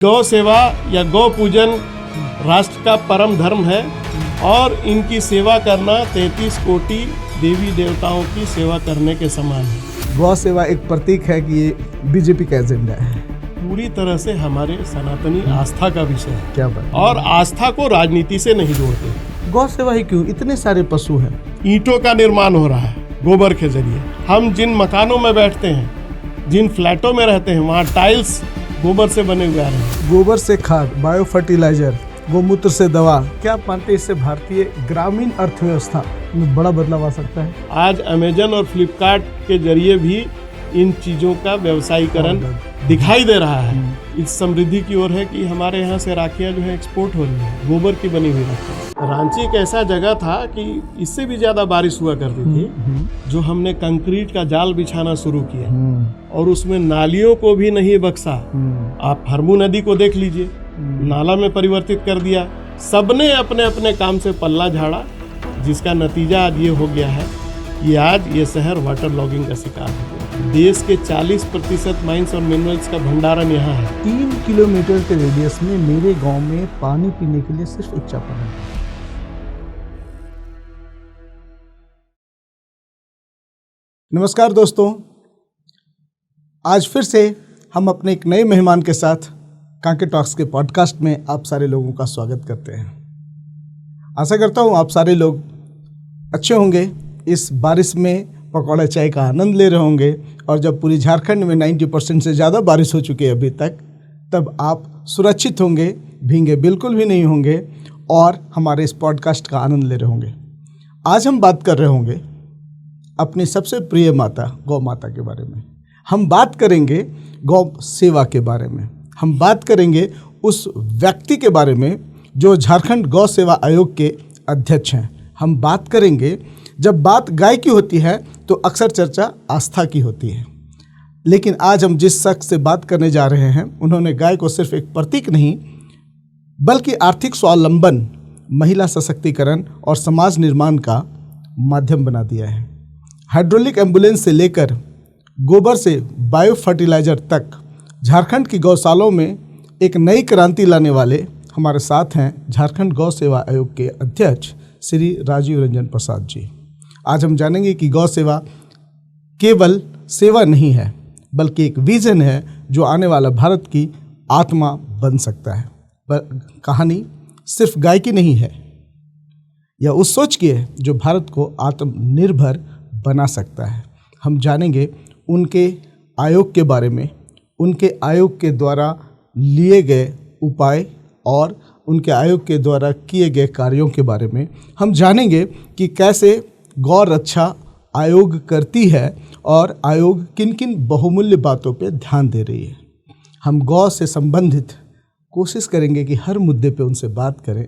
गौ सेवा या गौ पूजन राष्ट्र का परम धर्म है और इनकी सेवा करना 33 कोटि देवी देवताओं की सेवा करने के समान है। गौ सेवा एक प्रतीक है कि ये बीजेपी का एजेंडा है। पूरी तरह से हमारे सनातनी आस्था का विषय है। क्या बात। और आस्था को राजनीति से नहीं जोड़ते। गौ सेवा ही क्यों, इतने सारे पशु हैं। ईंटों का निर्माण हो रहा है गोबर के जरिए। हम जिन मकानों में बैठते हैं, जिन फ्लैटों में रहते हैं, वहाँ टाइल्स गोबर से बने हुए आ रहे हैं। गोबर से खाद, बायो फर्टिलाइजर, गोमूत्र से दवा। क्या आप मानते हैं इससे भारतीय ग्रामीण अर्थव्यवस्था में बड़ा बदलाव आ सकता है? आज अमेजन और फ्लिपकार्ट के जरिए भी इन चीज़ों का व्यवसायीकरण दिखाई दे रहा है। इस समृद्धि की ओर है कि हमारे यहाँ से राखियाँ जो है एक्सपोर्ट हो रही है, गोबर की बनी हुई राखियाँ। रांची एक ऐसा जगह था कि इससे भी ज़्यादा बारिश हुआ करती थी, जो हमने कंक्रीट का जाल बिछाना शुरू किया और उसमें नालियों को भी नहीं बख्शा। आप हरमू नदी को देख लीजिए, नाला में परिवर्तित कर दिया। सबने अपने अपने काम से पल्ला झाड़ा, जिसका नतीजा आज ये हो गया है कि आज ये शहर वाटर लॉगिंग का शिकार है। देश के 40% माइंस और मिनरल्स का भंडारण यहाँ है। 3 किलोमीटर के रेडियस में मेरे गांव में पानी पीने के लिए सिर्फ एक चापाकल है। नमस्कार दोस्तों, आज फिर से हम अपने एक नए मेहमान के साथ कांके टॉक्स के पॉडकास्ट में आप सारे लोगों का स्वागत करते हैं। आशा करता हूँ आप सारे लोग अच्छे होंगे, इस बारिश में पकौड़ा चाय का आनंद ले रहे होंगे। और जब पूरी झारखंड में 90% से ज़्यादा बारिश हो चुकी है अभी तक, तब आप सुरक्षित होंगे, भीगे बिल्कुल भी नहीं होंगे और हमारे इस पॉडकास्ट का आनंद ले रहे होंगे। आज हम बात कर रहे होंगे अपनी सबसे प्रिय माता गौ माता के बारे में। हम बात करेंगे गौ सेवा के बारे में। हम बात करेंगे उस व्यक्ति के बारे में जो झारखंड गौ सेवा आयोग के अध्यक्ष हैं। हम बात करेंगे, जब बात गाय की होती है तो अक्सर चर्चा आस्था की होती है, लेकिन आज हम जिस शख्स से बात करने जा रहे हैं, उन्होंने गाय को सिर्फ एक प्रतीक नहीं बल्कि आर्थिक स्वावलंबन, महिला सशक्तिकरण और समाज निर्माण का माध्यम बना दिया है। हाइड्रोलिक एम्बुलेंस से लेकर गोबर से बायो फर्टिलाइजर तक झारखंड की गौशालाओं में एक नई क्रांति लाने वाले हमारे साथ हैं झारखंड गौ सेवा आयोग के अध्यक्ष श्री राजीव रंजन प्रसाद जी। आज हम जानेंगे कि गौ सेवा केवल सेवा नहीं है, बल्कि एक विजन है जो आने वाला भारत की आत्मा बन सकता है। पर कहानी सिर्फ गाय की नहीं है, यह उस सोच की है जो भारत को आत्मनिर्भर बना सकता है। हम जानेंगे उनके आयोग के बारे में, उनके आयोग के द्वारा लिए गए उपाय और उनके आयोग के द्वारा किए गए कार्यों के बारे में। हम जानेंगे कि कैसे गौ रक्षा आयोग करती है और आयोग किन किन बहुमूल्य बातों पे ध्यान दे रही है। हम गौ से संबंधित कोशिश करेंगे कि हर मुद्दे पे उनसे बात करें,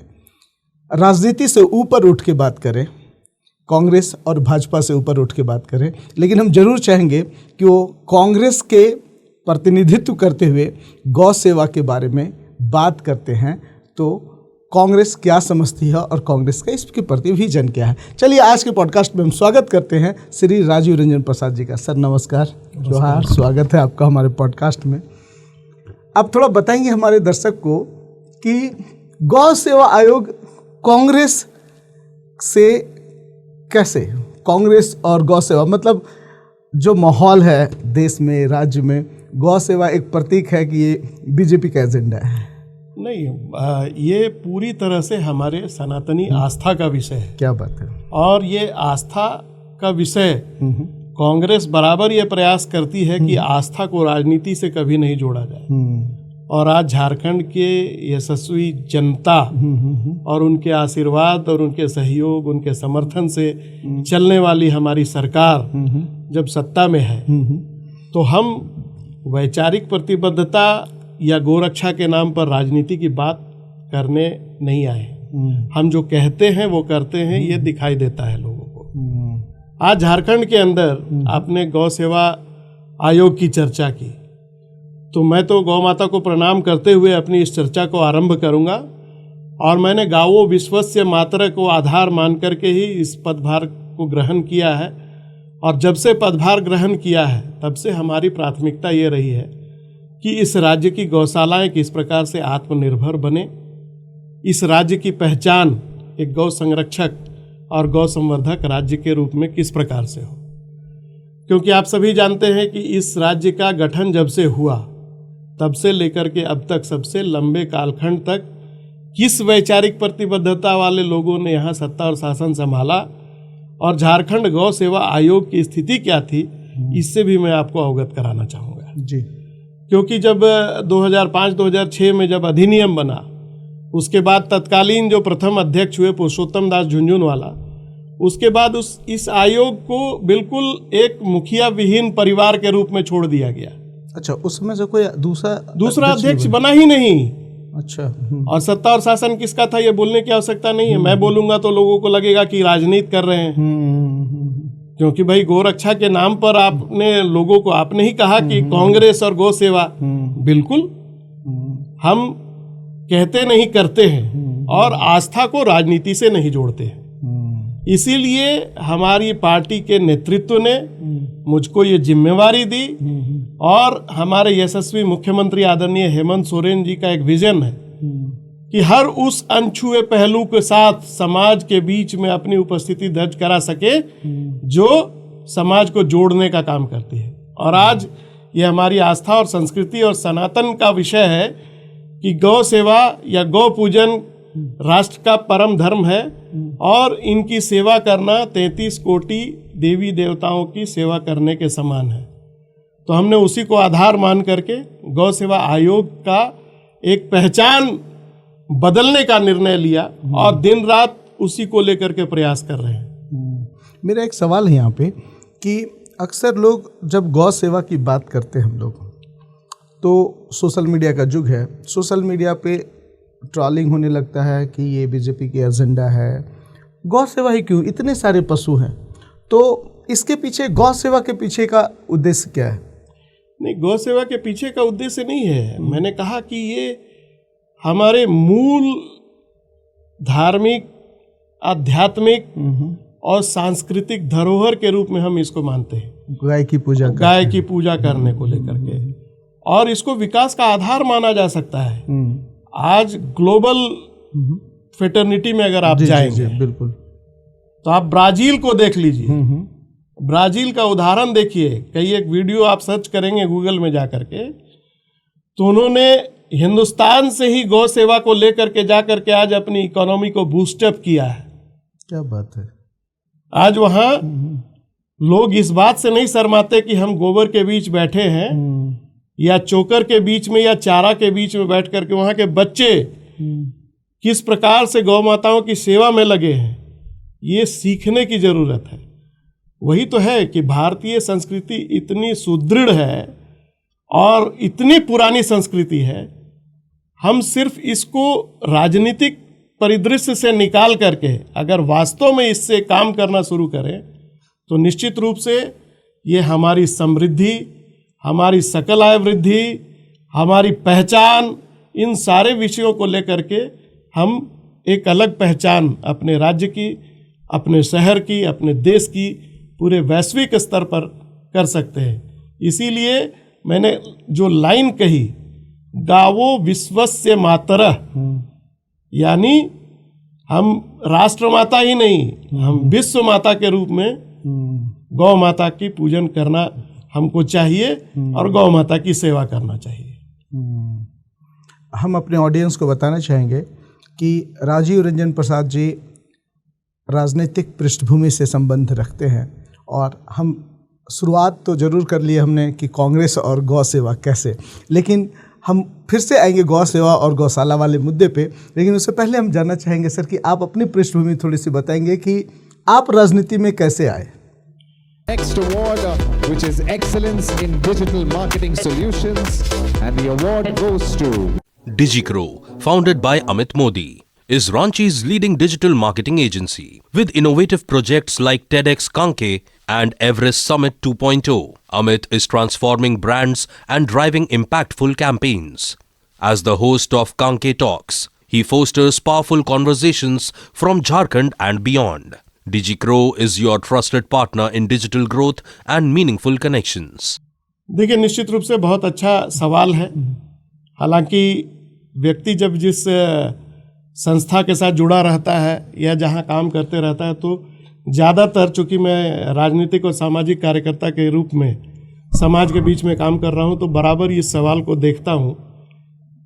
राजनीति से ऊपर उठ के बात करें, कांग्रेस और भाजपा से ऊपर उठ के बात करें। लेकिन हम जरूर चाहेंगे कि वो कांग्रेस के प्रतिनिधित्व करते हुए गौ सेवा के बारे में बात करते हैं तो कांग्रेस क्या समझती है और कांग्रेस का इसके प्रति विजन क्या है। चलिए आज के पॉडकास्ट में हम स्वागत करते हैं श्री राजीव रंजन प्रसाद जी का। सर नमस्कार, जोहार, स्वागत है आपका हमारे पॉडकास्ट में। आप थोड़ा बताएंगे हमारे दर्शक को कि गौ सेवा आयोग कांग्रेस से कैसे, कांग्रेस और गौ सेवा, मतलब जो माहौल है देश में, राज्य में, गौ सेवा एक प्रतीक है कि ये बीजेपी का एजेंडा है? नहीं, ये पूरी तरह से हमारे सनातनी आस्था का विषय है। क्या बात है। और ये आस्था का विषय कांग्रेस बराबर ये प्रयास करती है कि आस्था को राजनीति से कभी नहीं जोड़ा जाए। और आज झारखंड के यशस्वी जनता और उनके आशीर्वाद और उनके सहयोग, उनके समर्थन से चलने वाली हमारी सरकार जब सत्ता में है, तो हम वैचारिक प्रतिबद्धता या गोरक्षा के नाम पर राजनीति की बात करने नहीं आए। हम जो कहते हैं वो करते हैं, ये दिखाई देता है लोगों को। आज झारखंड के अंदर आपने गौ सेवा आयोग की चर्चा की, तो मैं तो गौ माता को प्रणाम करते हुए अपनी इस चर्चा को आरंभ करूंगा। और मैंने गावो विश्वस्य मातृ को आधार मान करके ही इस पदभार को ग्रहण किया है। और जब से पदभार ग्रहण किया है, तब से हमारी प्राथमिकता ये रही है कि इस राज्य की गौशालाएं किस प्रकार से आत्मनिर्भर बने, इस राज्य की पहचान एक गौ संरक्षक और गौ संवर्धक राज्य के रूप में किस प्रकार से हो। क्योंकि आप सभी जानते हैं कि इस राज्य का गठन जब से हुआ तब से लेकर के अब तक सबसे लंबे कालखंड तक किस वैचारिक प्रतिबद्धता वाले लोगों ने यहाँ सत्ता और शासन संभाला और झारखंड गौ सेवा आयोग की स्थिति क्या थी, इससे भी मैं आपको अवगत कराना चाहूँगा जी। क्योंकि जब 2005-2006 में जब अधिनियम बना, उसके बाद तत्कालीन जो प्रथम अध्यक्ष हुए पुरुषोत्तम दास झुंझुनवाला, उसके बाद इस आयोग को बिल्कुल एक मुखिया विहीन परिवार के रूप में छोड़ दिया गया। अच्छा, उस समय से कोई दूसरा अध्यक्ष बना ही नहीं। अच्छा। और सत्ता और शासन किसका था ये बोलने की आवश्यकता नहीं है। मैं बोलूंगा तो लोगों को लगेगा कि राजनीति कर रहे हैं, क्योंकि भाई गोरक्षा के नाम पर आपने ही कहा कि कांग्रेस और गौ सेवा, बिल्कुल हम कहते नहीं करते हैं और आस्था को राजनीति से नहीं जोड़ते हैं। इसीलिए हमारी पार्टी के नेतृत्व ने मुझको ये जिम्मेवारी दी और हमारे यशस्वी मुख्यमंत्री आदरणीय हेमंत सोरेन जी का एक विजन है कि हर उस अनछुए पहलू के साथ समाज के बीच में अपनी उपस्थिति दर्ज करा सके जो समाज को जोड़ने का काम करती है। और आज ये हमारी आस्था और संस्कृति और सनातन का विषय है कि गौ सेवा या गौ पूजन राष्ट्र का परम धर्म है और इनकी सेवा करना 33 कोटि देवी देवताओं की सेवा करने के समान है। तो हमने उसी को आधार मान करके गौ सेवा आयोग का एक पहचान बदलने का निर्णय लिया और दिन रात उसी को लेकर के प्रयास कर रहे हैं। मेरा एक सवाल है यहाँ पे कि अक्सर लोग जब गौ सेवा की बात करते हैं हम लोग, तो सोशल मीडिया का युग है, सोशल मीडिया पे ट्रॉलिंग होने लगता है कि ये बीजेपी की एजेंडा है। गौ सेवा ही क्यों, इतने सारे पशु हैं, तो इसके पीछे गौ सेवा के पीछे का उद्देश्य क्या है? नहीं, गौ सेवा के पीछे का उद्देश्य नहीं है। मैंने कहा कि ये हमारे मूल धार्मिक, आध्यात्मिक और सांस्कृतिक धरोहर के रूप में हम इसको मानते हैं। गाय की पूजा करने को लेकर के, और इसको विकास का आधार माना जा सकता है। आज ग्लोबल फेटर्निटी में अगर आप जाएंगे, बिल्कुल, तो आप ब्राजील को देख लीजिए। ब्राजील का उदाहरण देखिए, कई एक वीडियो आप सर्च करेंगे गूगल में जाकर के, तो उन्होंने हिंदुस्तान से ही गौ सेवा को लेकर के जाकर के आज अपनी इकोनॉमी को बूस्टअप किया है। क्या बात है। आज वहाँ लोग इस बात से नहीं शर्माते कि हम गोबर के बीच बैठे हैं या चोकर के बीच में या चारा के बीच में बैठ करके वहाँ के बच्चे किस प्रकार से गौ माताओं की सेवा में लगे हैं, ये सीखने की जरूरत है। वही तो है कि भारतीय संस्कृति इतनी सुदृढ़ है और इतनी पुरानी संस्कृति है, हम सिर्फ इसको राजनीतिक परिदृश्य से निकाल करके अगर वास्तव में इससे काम करना शुरू करें तो निश्चित रूप से ये हमारी समृद्धि, हमारी सकल आय वृद्धि, हमारी पहचान, इन सारे विषयों को लेकर के हम एक अलग पहचान अपने राज्य की, अपने शहर की, अपने देश की, पूरे वैश्विक स्तर पर कर सकते हैं। इसीलिए मैंने जो लाइन कही, गावो विश्वस्य मातरः, यानी हम राष्ट्र माता ही नहीं, हम विश्व माता के रूप में गौ माता की पूजन करना हमको चाहिए और गौ माता की सेवा करना चाहिए। हम अपने ऑडियंस को बताना चाहेंगे कि राजीव रंजन प्रसाद जी राजनीतिक पृष्ठभूमि से संबंध रखते हैं और हम शुरुआत तो ज़रूर कर लिए हमने कि कांग्रेस और गौ सेवा कैसे, लेकिन हम फिर से आएंगे गौ सेवा और गौशाला वाले मुद्दे पे। लेकिन उससे पहले हम जानना चाहेंगे सर कि आप अपनी पृष्ठभूमि थोड़ी सी बताएंगे कि आप राजनीति में कैसे आए। Next award, which is Excellence in Digital Marketing Solutions, and the award goes to DigiCrow, founded by Amit Modi, is Ranchi's leading digital marketing agency with innovative projects like TEDx Kanke and Everest Summit 2.0. Amit is transforming brands and driving impactful campaigns. As the host of Kanke Talks, he fosters powerful conversations from Jharkhand and beyond. DigiCrow is your trusted partner in digital growth and meaningful connections. देखिए, निश्चित रूप से बहुत अच्छा सवाल है। हालांकि व्यक्ति जब जिस संस्था के साथ जुड़ा रहता है या जहां काम करते रहता है, तो ज़्यादातर चूँकि मैं राजनीतिक और सामाजिक कार्यकर्ता के रूप में समाज के बीच में काम कर रहा हूं, तो बराबर इस सवाल को देखता हूं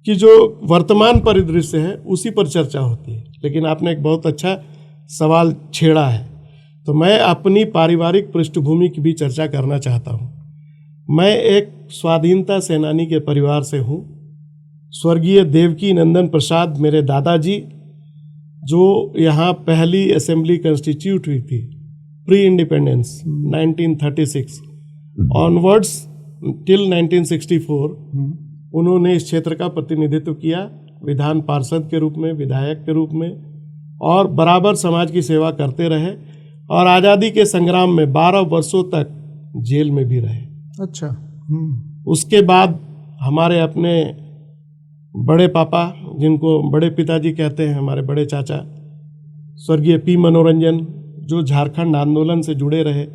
कि जो वर्तमान परिदृश्य है उसी पर चर्चा होती है। लेकिन आपने एक बहुत अच्छा सवाल छेड़ा है, तो मैं अपनी पारिवारिक पृष्ठभूमि की भी चर्चा करना चाहता हूं। मैं एक स्वाधीनता सेनानी के परिवार से हूं। स्वर्गीय देवकी नंदन प्रसाद मेरे दादाजी, जो यहाँ पहली असेंबली कंस्टिट्यूट हुई थी प्री इंडिपेंडेंस 1936 ऑनवर्ड्स टिल 1964, उन्होंने इस क्षेत्र का प्रतिनिधित्व किया विधान पार्षद के रूप में, विधायक के रूप में, और बराबर समाज की सेवा करते रहे और आज़ादी के संग्राम में 12 वर्षों तक जेल में भी रहे। अच्छा। उसके बाद हमारे अपने बड़े पापा, जिनको बड़े पिताजी कहते हैं, हमारे बड़े चाचा स्वर्गीय पी मनोरंजन, जो झारखंड आंदोलन से जुड़े रहे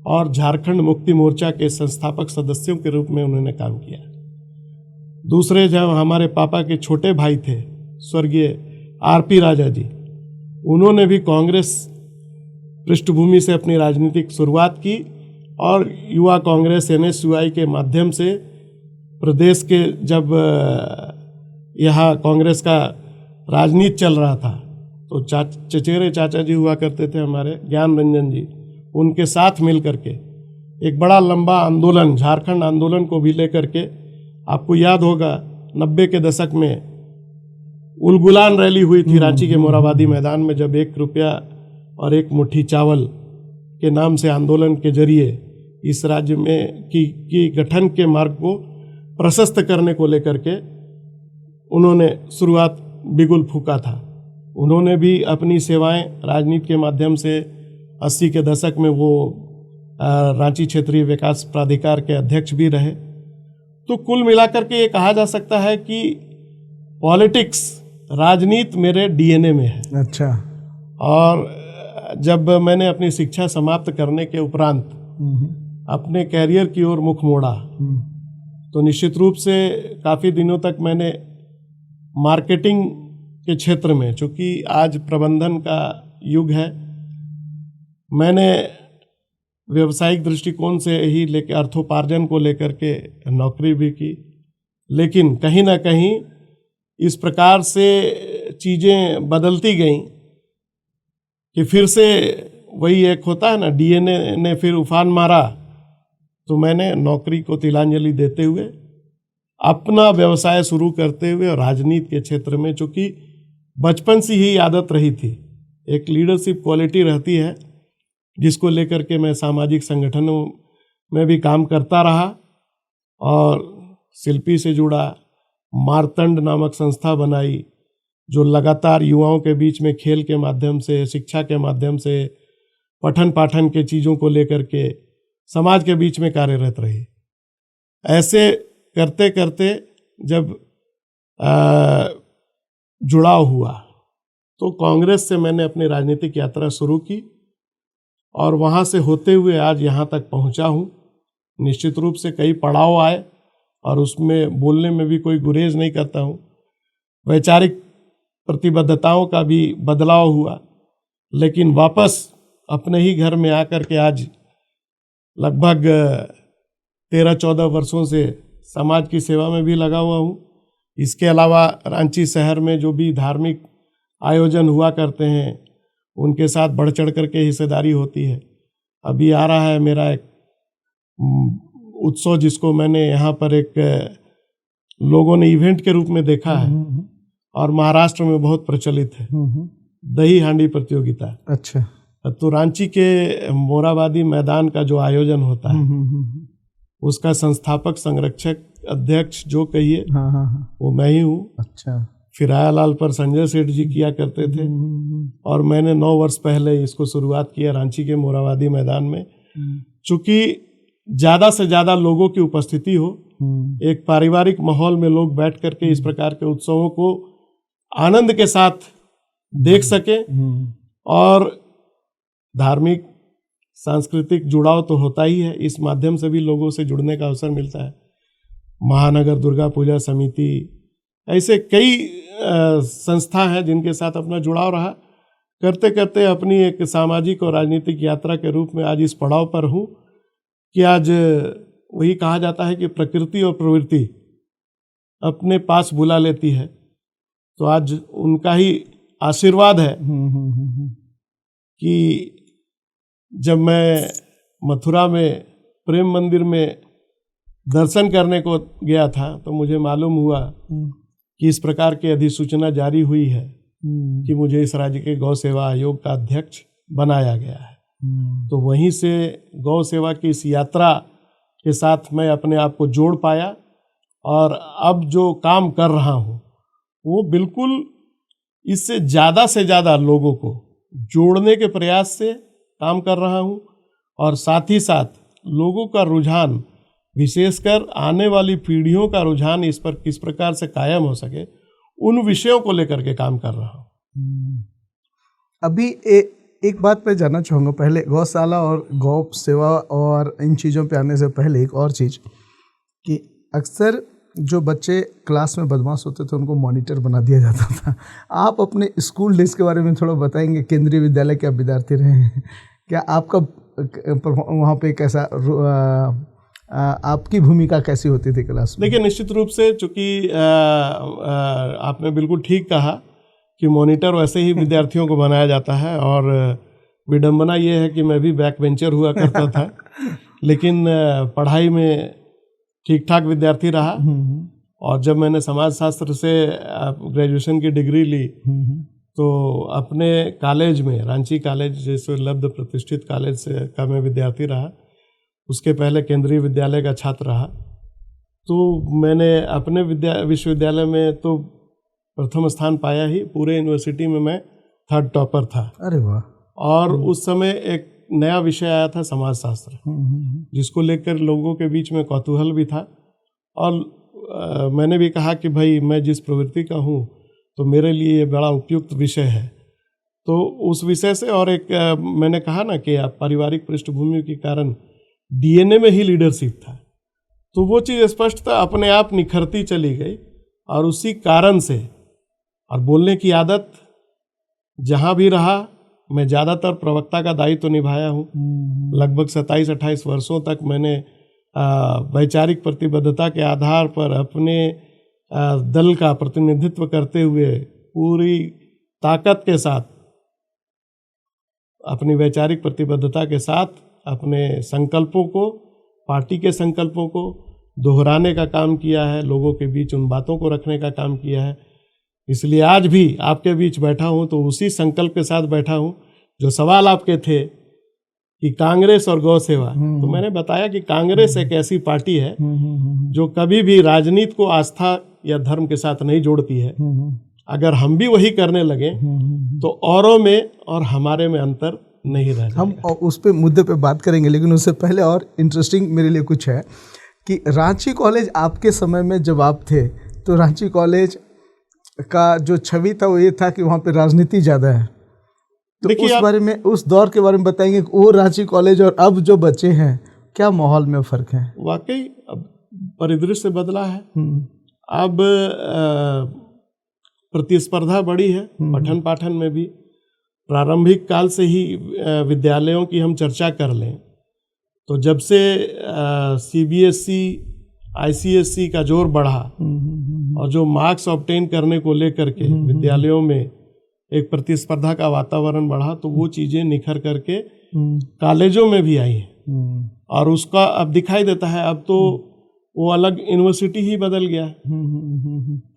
और झारखंड मुक्ति मोर्चा के संस्थापक सदस्यों के रूप में उन्होंने काम किया। दूसरे जब हमारे पापा के छोटे भाई थे स्वर्गीय आरपी राजा जी, उन्होंने भी कांग्रेस पृष्ठभूमि से अपनी राजनीतिक शुरुआत की और युवा कांग्रेस NSUI के माध्यम से प्रदेश के जब यहाँ कांग्रेस का राजनीति चल रहा था, तो चचेरे चाचा जी हुआ करते थे हमारे ज्ञान रंजन जी, उनके साथ मिल करके एक बड़ा लंबा आंदोलन, झारखंड आंदोलन को भी लेकर के, आपको याद होगा 90 के दशक में उलगुलान रैली हुई थी रांची के मोराबादी मैदान में, जब 1 रुपया और 1 मुट्ठी चावल के नाम से आंदोलन के जरिए इस राज्य में की गठन के मार्ग को प्रशस्त करने को लेकर के उन्होंने शुरुआत बिगुल फूका था। उन्होंने भी अपनी सेवाएं राजनीति के माध्यम से 80 के दशक में वो रांची क्षेत्रीय विकास प्राधिकार के अध्यक्ष भी रहे। तो कुल मिलाकर के ये कहा जा सकता है कि पॉलिटिक्स, राजनीति मेरे DNA में है। अच्छा। और जब मैंने अपनी शिक्षा समाप्त करने के उपरांत अपने कैरियर की ओर मुख मोड़ा, तो निश्चित रूप से काफ़ी दिनों तक मैंने मार्केटिंग के क्षेत्र में, चूँकि आज प्रबंधन का युग है, मैंने व्यवसायिक दृष्टिकोण से ही लेकर अर्थोपार्जन को लेकर के नौकरी भी की। लेकिन कहीं ना कहीं इस प्रकार से चीज़ें बदलती गईं कि फिर से वही एक होता है ना, DNA ने फिर उफान मारा, तो मैंने नौकरी को तिलांजलि देते हुए अपना व्यवसाय शुरू करते हुए राजनीति के क्षेत्र में, चूँकि बचपन से ही आदत रही थी, एक लीडरशिप क्वालिटी रहती है जिसको लेकर के मैं सामाजिक संगठनों में भी काम करता रहा और शिल्पी से जुड़ा, मारतंड नामक संस्था बनाई जो लगातार युवाओं के बीच में खेल के माध्यम से, शिक्षा के माध्यम से, पठन पाठन के चीज़ों को लेकर के समाज के बीच में कार्यरत रही। ऐसे करते करते जब जुड़ाव हुआ तो कांग्रेस से मैंने अपनी राजनीतिक यात्रा शुरू की और वहाँ से होते हुए आज यहाँ तक पहुँचा हूँ। निश्चित रूप से कई पड़ाव आए और उसमें बोलने में भी कोई गुरेज नहीं करता हूँ। वैचारिक प्रतिबद्धताओं का भी बदलाव हुआ, लेकिन वापस अपने ही घर में आकर के आज लगभग 13-14 वर्षों से समाज की सेवा में भी लगा हुआ हूँ। इसके अलावा रांची शहर में जो भी धार्मिक आयोजन हुआ करते हैं उनके साथ बढ़ चढ़ करके हिस्सेदारी होती है। अभी आ रहा है मेरा एक उत्सव जिसको मैंने यहाँ पर एक लोगों ने इवेंट के रूप में देखा है और महाराष्ट्र में बहुत प्रचलित है, दही हांडी प्रतियोगिता। अच्छा। तो रांची के मोराबादी मैदान का जो आयोजन होता है उसका संस्थापक, संरक्षक, अध्यक्ष जो कहिए, वो मैं ही हूँ। अच्छा। फिरायालाल पर संजय सेठ जी किया करते थे और मैंने 9 वर्ष पहले इसको शुरुआत किया रांची के मोराबादी मैदान में। चूंकि ज़्यादा से ज़्यादा लोगों की उपस्थिति हो, एक पारिवारिक माहौल में लोग बैठ करके इस प्रकार के उत्सवों को आनंद के साथ देख सके और धार्मिक, सांस्कृतिक जुड़ाव तो होता ही है, इस माध्यम से भी लोगों से जुड़ने का अवसर मिलता है। महानगर दुर्गा पूजा समिति, ऐसे कई संस्था हैं जिनके साथ अपना जुड़ाव रहा। करते करते अपनी एक सामाजिक और राजनीतिक यात्रा के रूप में आज इस पड़ाव पर हूँ कि आज वही कहा जाता है कि प्रकृति और प्रवृत्ति अपने पास बुला लेती है, तो आज उनका ही आशीर्वाद है कि जब मैं मथुरा में प्रेम मंदिर में दर्शन करने को गया था तो मुझे मालूम हुआ कि इस प्रकार की अधिसूचना जारी हुई है कि मुझे इस राज्य के गौ सेवा आयोग का अध्यक्ष बनाया गया है। तो वहीं से गौ सेवा की इस यात्रा के साथ मैं अपने आप को जोड़ पाया और अब जो काम कर रहा हूँ वो बिल्कुल इससे से ज़्यादा लोगों को जोड़ने के प्रयास से काम कर रहा हूँ और साथ ही साथ लोगों का रुझान, विशेषकर आने वाली पीढ़ियों का रुझान इस पर किस प्रकार से कायम हो सके, उन विषयों को लेकर के काम कर रहा हूँ। अभी एक बात मैं जानना चाहूँगा, पहले गौशाला और गौ सेवा और इन चीज़ों पे आने से पहले एक और चीज़ कि अक्सर जो बच्चे क्लास में बदमाश होते थे उनको मॉनिटर बना दिया जाता था। आप अपने स्कूल डेज के बारे में थोड़ा बताएंगे? केंद्रीय विद्यालय के आप विद्यार्थी रहे हैं, क्या आपका वहाँ पे कैसा आपकी भूमिका कैसी होती थी क्लास में? देखिए, निश्चित रूप से चूँकि आपने बिल्कुल ठीक कहा कि मॉनिटर वैसे ही विद्यार्थियों को बनाया जाता है और विडंबना ये है कि मैं भी बैक बेंचर हुआ करता था, लेकिन पढ़ाई में ठीक ठाक विद्यार्थी रहा। और जब मैंने समाजशास्त्र से ग्रेजुएशन की डिग्री ली तो अपने कॉलेज में, रांची कॉलेज जैसे लब्ध प्रतिष्ठित कॉलेज से का मैं विद्यार्थी रहा, उसके पहले केंद्रीय विद्यालय का छात्र रहा। तो मैंने अपने विश्वविद्यालय में तो प्रथम स्थान पाया ही, पूरे यूनिवर्सिटी में मैं 3rd टॉपर था। अरे वाह! और उस समय एक नया विषय आया था समाजशास्त्र, जिसको लेकर लोगों के बीच में कौतूहल भी था और मैंने भी कहा कि भाई मैं जिस प्रवृत्ति का हूँ तो मेरे लिए ये बड़ा उपयुक्त विषय है। तो उस विषय से और एक मैंने कहा ना कि पारिवारिक पृष्ठभूमि के कारण डीएनए में ही लीडरशिप था, तो वो चीज़ स्पष्टता अपने आप निखरती चली गई और उसी कारण से और बोलने की आदत जहाँ भी रहा मैं ज़्यादातर प्रवक्ता का दायित्व तो निभाया हूँ। लगभग 27-28 वर्षों तक मैंने वैचारिक प्रतिबद्धता के आधार पर अपने दल का प्रतिनिधित्व करते हुए पूरी ताकत के साथ, अपनी वैचारिक प्रतिबद्धता के साथ अपने संकल्पों को, पार्टी के संकल्पों को दोहराने का काम किया है, लोगों के बीच उन बातों को रखने का काम किया है। इसलिए आज भी आपके बीच बैठा हूँ तो उसी संकल्प के साथ बैठा हूँ। जो सवाल आपके थे कि कांग्रेस और गौ सेवा, तो मैंने बताया कि कांग्रेस एक ऐसी पार्टी है जो कभी भी राजनीति को आस्था या धर्म के साथ नहीं जोड़ती है। अगर हम भी वही करने लगे तो औरों में और हमारे में अंतर नहीं रह जाएगा। हम उस पे मुद्दे पे बात करेंगे, लेकिन उससे पहले और इंटरेस्टिंग मेरे लिए कुछ है कि रांची कॉलेज आपके समय में जब आप थे तो रांची कॉलेज का जो छवि था वो ये था कि वहाँ पे राजनीति ज़्यादा है। तो उस बारे में, उस दौर के बारे में बताएंगे कि वो रांची कॉलेज और अब जो बच्चे हैं क्या माहौल में फ़र्क है? वाकई अब परिदृश्य बदला है। अब प्रतिस्पर्धा बड़ी है पठन पाठन में भी। प्रारंभिक काल से ही विद्यालयों की हम चर्चा कर लें तो जब से सीबीएसई आईसीएसई का जोर बढ़ा और जो मार्क्स ऑब्टेन करने को लेकर के विद्यालयों में एक प्रतिस्पर्धा का वातावरण बढ़ा, तो वो चीज़ें निखर करके कॉलेजों में भी आई हैं और उसका अब दिखाई देता है। अब तो वो अलग यूनिवर्सिटी ही बदल गया।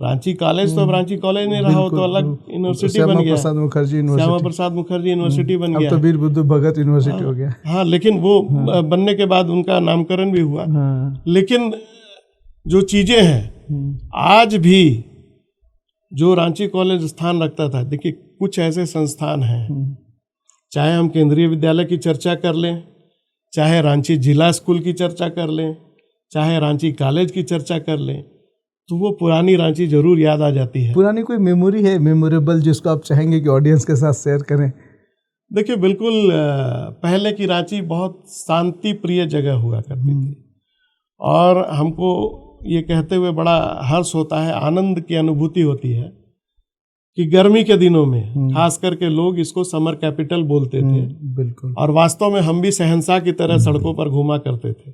रांची कॉलेज तो अब रांची कॉलेज नहीं रहा, हो तो अलग यूनिवर्सिटी बन गया। श्यामा प्रसाद मुखर्जी यूनिवर्सिटी बन गया। अब तो वीर बुद्धू भगत यूनिवर्सिटी हो गया। हाँ, लेकिन वो बनने के बाद उनका नामकरण भी हुआ। लेकिन जो चीज़ें हैं आज भी जो रांची कॉलेज स्थान रखता था, देखिए कुछ ऐसे संस्थान हैं, चाहे हम केंद्रीय विद्यालय की चर्चा कर लें, चाहे रांची जिला स्कूल की चर्चा कर लें, चाहे रांची कॉलेज की चर्चा कर लें, तो वो पुरानी रांची जरूर याद आ जाती है। पुरानी कोई मेमोरी है, मेमोरेबल, जिसको आप चाहेंगे कि ऑडियंस के साथ शेयर करें? देखिए बिल्कुल पहले की रांची बहुत शांति प्रिय जगह हुआ करती थी, और हमको ये कहते हुए बड़ा हर्ष होता है, आनंद की अनुभूति होती है कि गर्मी के दिनों में खास करके लोग इसको समर कैपिटल बोलते थे। बिल्कुल। और वास्तव में हम भी शहंशाह की तरह सड़कों पर घूमा करते थे,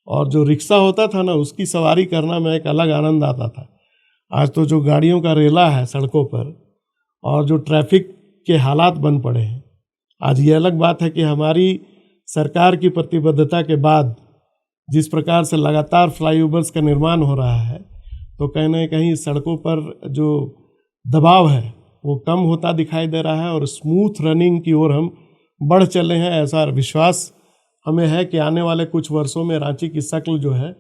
और जो रिक्शा होता था ना, उसकी सवारी करना में एक अलग आनंद आता था। आज तो जो गाड़ियों का रेला है सड़कों पर, और जो ट्रैफिक के हालात बन पड़े हैं, आज ये अलग बात है कि हमारी सरकार की प्रतिबद्धता के बाद जिस प्रकार से लगातार फ्लाईओवर्स का निर्माण हो रहा है, तो कहीं ना कहीं सड़कों पर जो दबाव है वो कम होता दिखाई दे रहा है, और स्मूथ रनिंग की ओर हम बढ़ चले हैं। ऐसा विश्वास हमें है कि आने वाले कुछ वर्षों में रांची की शक्ल जो है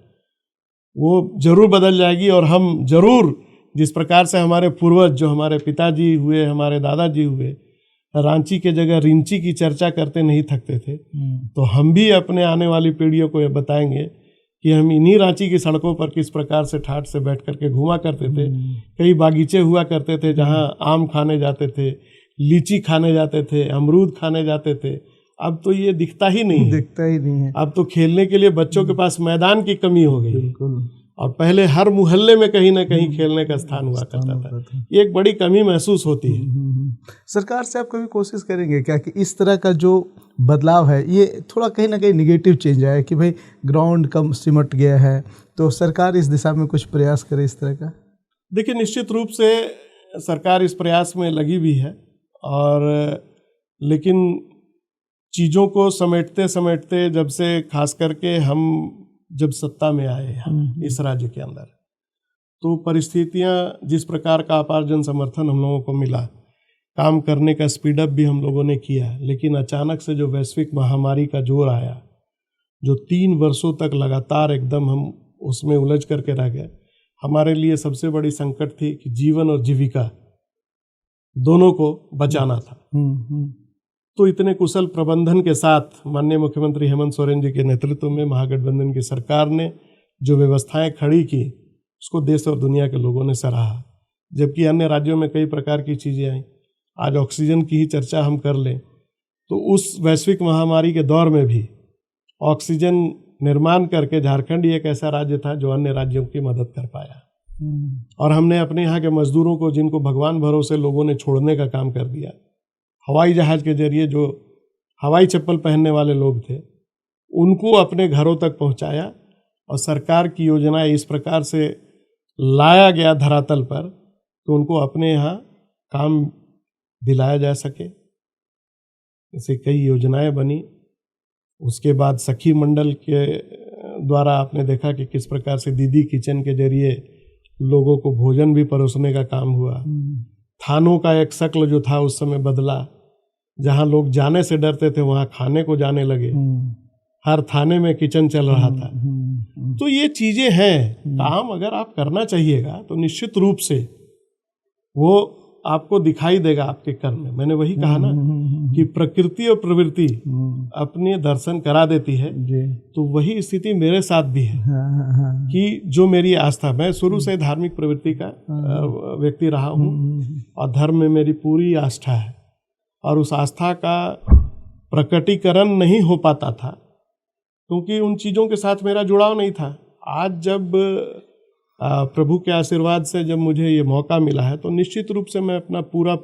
वो जरूर बदल जाएगी, और हम जरूर जिस प्रकार से हमारे पूर्वज, जो हमारे पिताजी हुए, हमारे दादाजी हुए, रांची के जगह रिंची की चर्चा करते नहीं थकते थे, तो हम भी अपने आने वाली पीढ़ियों को ये बताएंगे कि हम इन्हीं रांची की सड़कों पर किस प्रकार से ठाठ से बैठ करके घूमा करते थे। कई बागीचे हुआ करते थे जहाँ आम खाने जाते थे, लीची खाने जाते थे, अमरूद खाने जाते थे। अब तो ये दिखता ही नहीं है। अब तो खेलने के लिए बच्चों के पास मैदान की कमी हो गई। बिल्कुल। और पहले हर मोहल्ले में कहीं ना कहीं खेलने का स्थान हुआ करता था। ये एक बड़ी कमी महसूस होती है। सरकार से आप कभी कोशिश करेंगे क्या कि इस तरह का जो बदलाव है ये थोड़ा कहीं ना कहीं निगेटिव चेंज आया, कि भाई ग्राउंड कम सिमट गया है, तो सरकार इस दिशा में कुछ प्रयास करे इस तरह का? देखिए निश्चित रूप से सरकार इस प्रयास में लगी भी है, और लेकिन चीज़ों को समेटते समेटते जब से खास करके हम जब सत्ता में आए यहाँ इस राज्य के अंदर, तो परिस्थितियाँ जिस प्रकार का अपार जन समर्थन हम लोगों को मिला, काम करने का स्पीडअप भी हम लोगों ने किया, लेकिन अचानक से जो वैश्विक महामारी का जोर आया, जो 3 वर्षों तक लगातार एकदम हम उसमें उलझ करके रह गए, हमारे लिए सबसे बड़ी संकट थी कि जीवन और जीविका दोनों को बचाना था। तो इतने कुशल प्रबंधन के साथ माननीय मुख्यमंत्री हेमंत सोरेन जी के नेतृत्व में महागठबंधन की सरकार ने जो व्यवस्थाएं खड़ी की, उसको देश और दुनिया के लोगों ने सराहा। जबकि अन्य राज्यों में कई प्रकार की चीज़ें आई, आज ऑक्सीजन की ही चर्चा हम कर लें तो उस वैश्विक महामारी के दौर में भी ऑक्सीजन निर्माण करके झारखंड ही एक ऐसा राज्य था जो अन्य राज्यों की मदद कर पाया। और हमने अपने यहाँ के मजदूरों को, जिनको भगवान भरोसे लोगों ने छोड़ने का काम कर दिया, हवाई जहाज के जरिए जो हवाई चप्पल पहनने वाले लोग थे, उनको अपने घरों तक पहुंचाया, और सरकार की योजनाएं इस प्रकार से लाया गया धरातल पर तो उनको अपने यहाँ काम दिलाया जा सके। ऐसे कई योजनाएं बनी। उसके बाद सखी मंडल के द्वारा आपने देखा कि किस प्रकार से दीदी किचन के जरिए लोगों को भोजन भी परोसने का काम हुआ। थानों का एक शक्ल जो था उस समय बदला, जहाँ लोग जाने से डरते थे वहाँ खाने को जाने लगे, हर थाने में किचन चल रहा था। तो ये चीजें हैं, काम अगर आप करना चाहिएगा तो निश्चित रूप से वो आपको दिखाई देगा आपके कर्म में। मैंने वही कहा ना कि प्रकृति और प्रवृत्ति अपने दर्शन करा देती है, तो वही स्थिति मेरे साथ भी है कि जो मेरी आस्था, मैं शुरू से धार्मिक प्रवृत्ति का व्यक्ति रहा हूँ और धर्म में मेरी पूरी आस्था है, और उस आस्था का प्रकटीकरण नहीं हो पाता था क्योंकि उन चीज़ों के साथ मेरा जुड़ाव नहीं था। आज जब प्रभु के आशीर्वाद से जब मुझे ये मौका मिला है तो निश्चित रूप से मैं अपना पूरा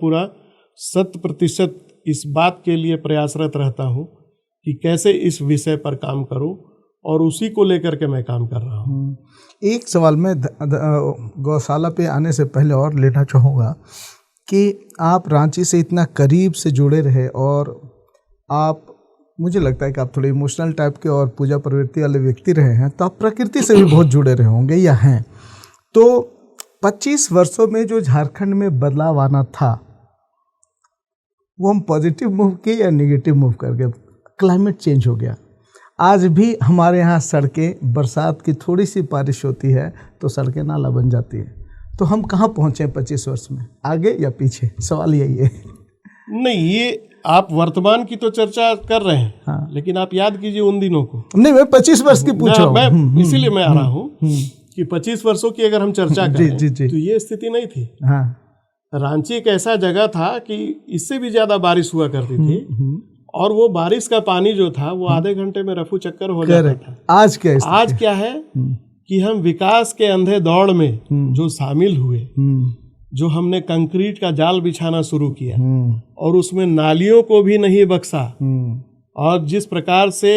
100% इस बात के लिए प्रयासरत रहता हूँ कि कैसे इस विषय पर काम करूँ, और उसी को लेकर के मैं काम कर रहा हूँ। एक सवाल मैं गौशाला पे आने से पहले और लेना चाहूँगा कि आप रांची से इतना करीब से जुड़े रहे, और आप, मुझे लगता है कि आप थोड़े इमोशनल टाइप के और पूजा प्रवृत्ति वाले व्यक्ति रहे हैं, तो आप प्रकृति से भी बहुत जुड़े रहे होंगे या हैं। तो 25 वर्षों में जो झारखंड में बदलाव आना था, वो हम पॉजिटिव मूव किए या नेगेटिव मूव कर गए? क्लाइमेट चेंज हो गया। आज भी हमारे यहाँ सड़कें, बरसात की थोड़ी सी बारिश होती है तो सड़कें नाला बन जाती है। तो हम कहाँ पहुँचे 25 वर्ष में, आगे या पीछे? सवाल यही है। नहीं, ये आप वर्तमान की तो चर्चा कर रहे हैं, हाँ। लेकिन आप याद कीजिए उन दिनों को। नहीं, मैं 25 वर्ष की पूछ रहा हूँ। मैं इसीलिए मैं आ रहा हूँ कि 25 वर्षों की अगर हम चर्चा करें तो ये स्थिति नहीं थी। हाँ। रांची एक ऐसा जगह था कि इससे भी ज्यादा बारिश हुआ करती थी, और वो बारिश का पानी जो था वो आधे घंटे में रफू चक्कर हो जाता था। आज क्या स्थिति? आज क्या है कि हम विकास के अंधे दौड़ में जो शामिल हुए, जो हमने कंक्रीट का जाल बिछाना शुरू किया और उसमें नालियों को भी नहीं बख्शा, और जिस प्रकार से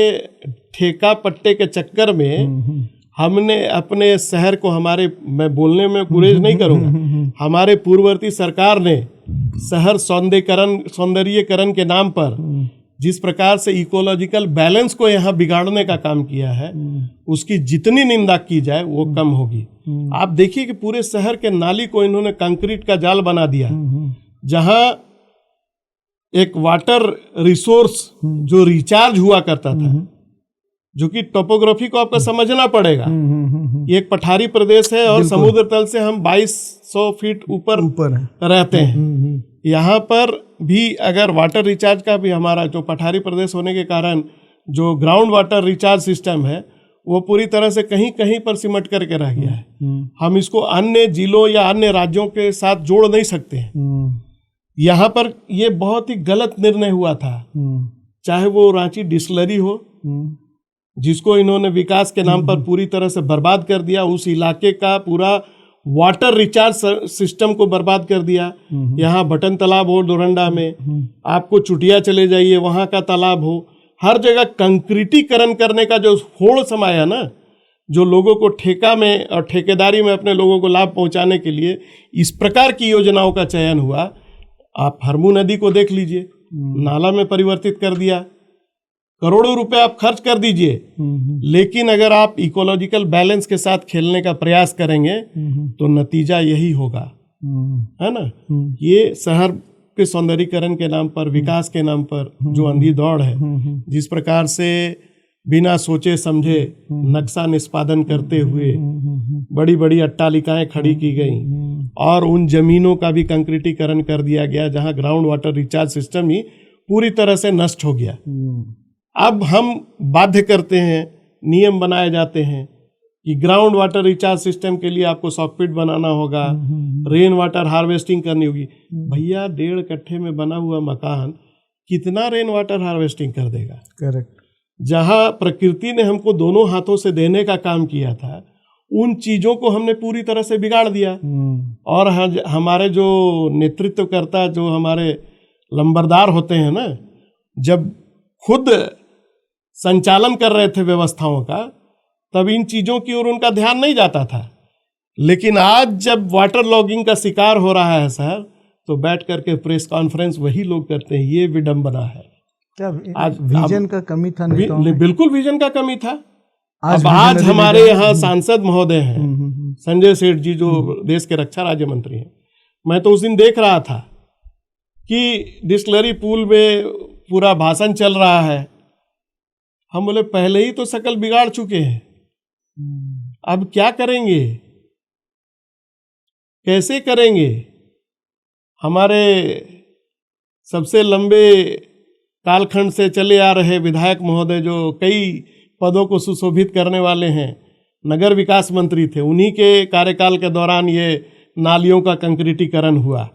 ठेका पट्टे के चक्कर में हमने अपने शहर को, हमारे, मैं बोलने में गुरेज नहीं करूंगा, हमारे पूर्ववर्ती सरकार ने शहर सौंदर्यीकरण के नाम पर जिस प्रकार से इकोलॉजिकल बैलेंस को यहाँ बिगाड़ने का काम किया है, उसकी जितनी निंदा की जाए वो कम होगी। आप देखिए कि पूरे शहर के नाली को इन्होंने कंक्रीट का जाल बना दिया, जहां एक वाटर रिसोर्स जो रिचार्ज हुआ करता था, जो कि टोपोग्राफी को आपको समझना पड़ेगा। ये एक पठारी प्रदेश है और समुद्र तल से हम 2200 फीट ऊपर रहते हैं। यहाँ पर भी अगर वाटर रिचार्ज का भी, हमारा जो पठारी प्रदेश होने के कारण जो ग्राउंड वाटर रिचार्ज सिस्टम है वो पूरी तरह से कहीं कहीं पर सिमट करके रह गया है। हम इसको अन्य जिलों या अन्य राज्यों के साथ जोड़ नहीं सकते हैं। यहाँ पर ये बहुत ही गलत निर्णय हुआ था, चाहे वो रांची डिस्टिलरी हो, जिसको इन्होंने विकास के नाम पर पूरी तरह से बर्बाद कर दिया, उस इलाके का पूरा वाटर रिचार्ज सिस्टम को बर्बाद कर दिया। यहाँ बटन तालाब हो डोरंडा में, आपको चुटिया चले जाइए वहाँ का तालाब हो, हर जगह कंक्रीटीकरण करने का जो होड़ समाया ना, जो लोगों को ठेका में और ठेकेदारी में अपने लोगों को लाभ पहुंचाने के लिए इस प्रकार की योजनाओं का चयन हुआ। आप हरमू नदी को देख लीजिए, नाला में परिवर्तित कर दिया, करोड़ों रुपए आप खर्च कर दीजिए, लेकिन अगर आप इकोलॉजिकल बैलेंस के साथ खेलने का प्रयास करेंगे तो नतीजा यही होगा, है ना। ये शहर के सौंदर्यीकरण के नाम पर, विकास के नाम पर जो अंधी दौड़ है, जिस प्रकार से बिना सोचे समझे नक्शा निष्पादन करते हुए बड़ी बड़ी अट्टालिकाएं खड़ी की गई और उन जमीनों का भी कंक्रीटीकरण कर दिया गया जहां ग्राउंड वाटर रिचार्ज सिस्टम ही पूरी तरह से नष्ट हो गया। अब हम बाध्य करते हैं, नियम बनाए जाते हैं कि ग्राउंड वाटर रिचार्ज सिस्टम के लिए आपको सॉकपिट बनाना होगा, रेन वाटर हार्वेस्टिंग करनी होगी। भैया 1.5 कट्ठे में बना हुआ मकान कितना रेन वाटर हार्वेस्टिंग कर देगा? करेक्ट। जहां प्रकृति ने हमको दोनों हाथों से देने का काम किया था, उन चीजों को हमने पूरी तरह से बिगाड़ दिया। और हमारे जो नेतृत्वकर्ता, जो हमारे लंबरदार होते हैं ना, जब खुद संचालन कर रहे थे व्यवस्थाओं का, तब इन चीजों की ओर उनका ध्यान नहीं जाता था। लेकिन आज जब वाटर लॉगिंग का शिकार हो रहा है सर, तो बैठ करके प्रेस कॉन्फ्रेंस वही लोग करते हैं। ये विडंबना है। क्या आज विजन का कमी था? बिल्कुल विजन का कमी था। आज हमारे यहाँ सांसद महोदय हैं संजय सेठ जी, जो देश के रक्षा राज्य मंत्री हैं। मैं तो उस दिन देख रहा था कि डिस्टिलरी पूल में पूरा भाषण चल रहा है। हम बोले पहले ही तो शकल बिगाड़ चुके हैं, अब क्या करेंगे, कैसे करेंगे? हमारे सबसे लंबे कालखंड से चले आ रहे विधायक महोदय, जो कई पदों को सुशोभित करने वाले हैं, नगर विकास मंत्री थे, उन्हीं के कार्यकाल के दौरान ये नालियों का कंक्रीटीकरण हुआ।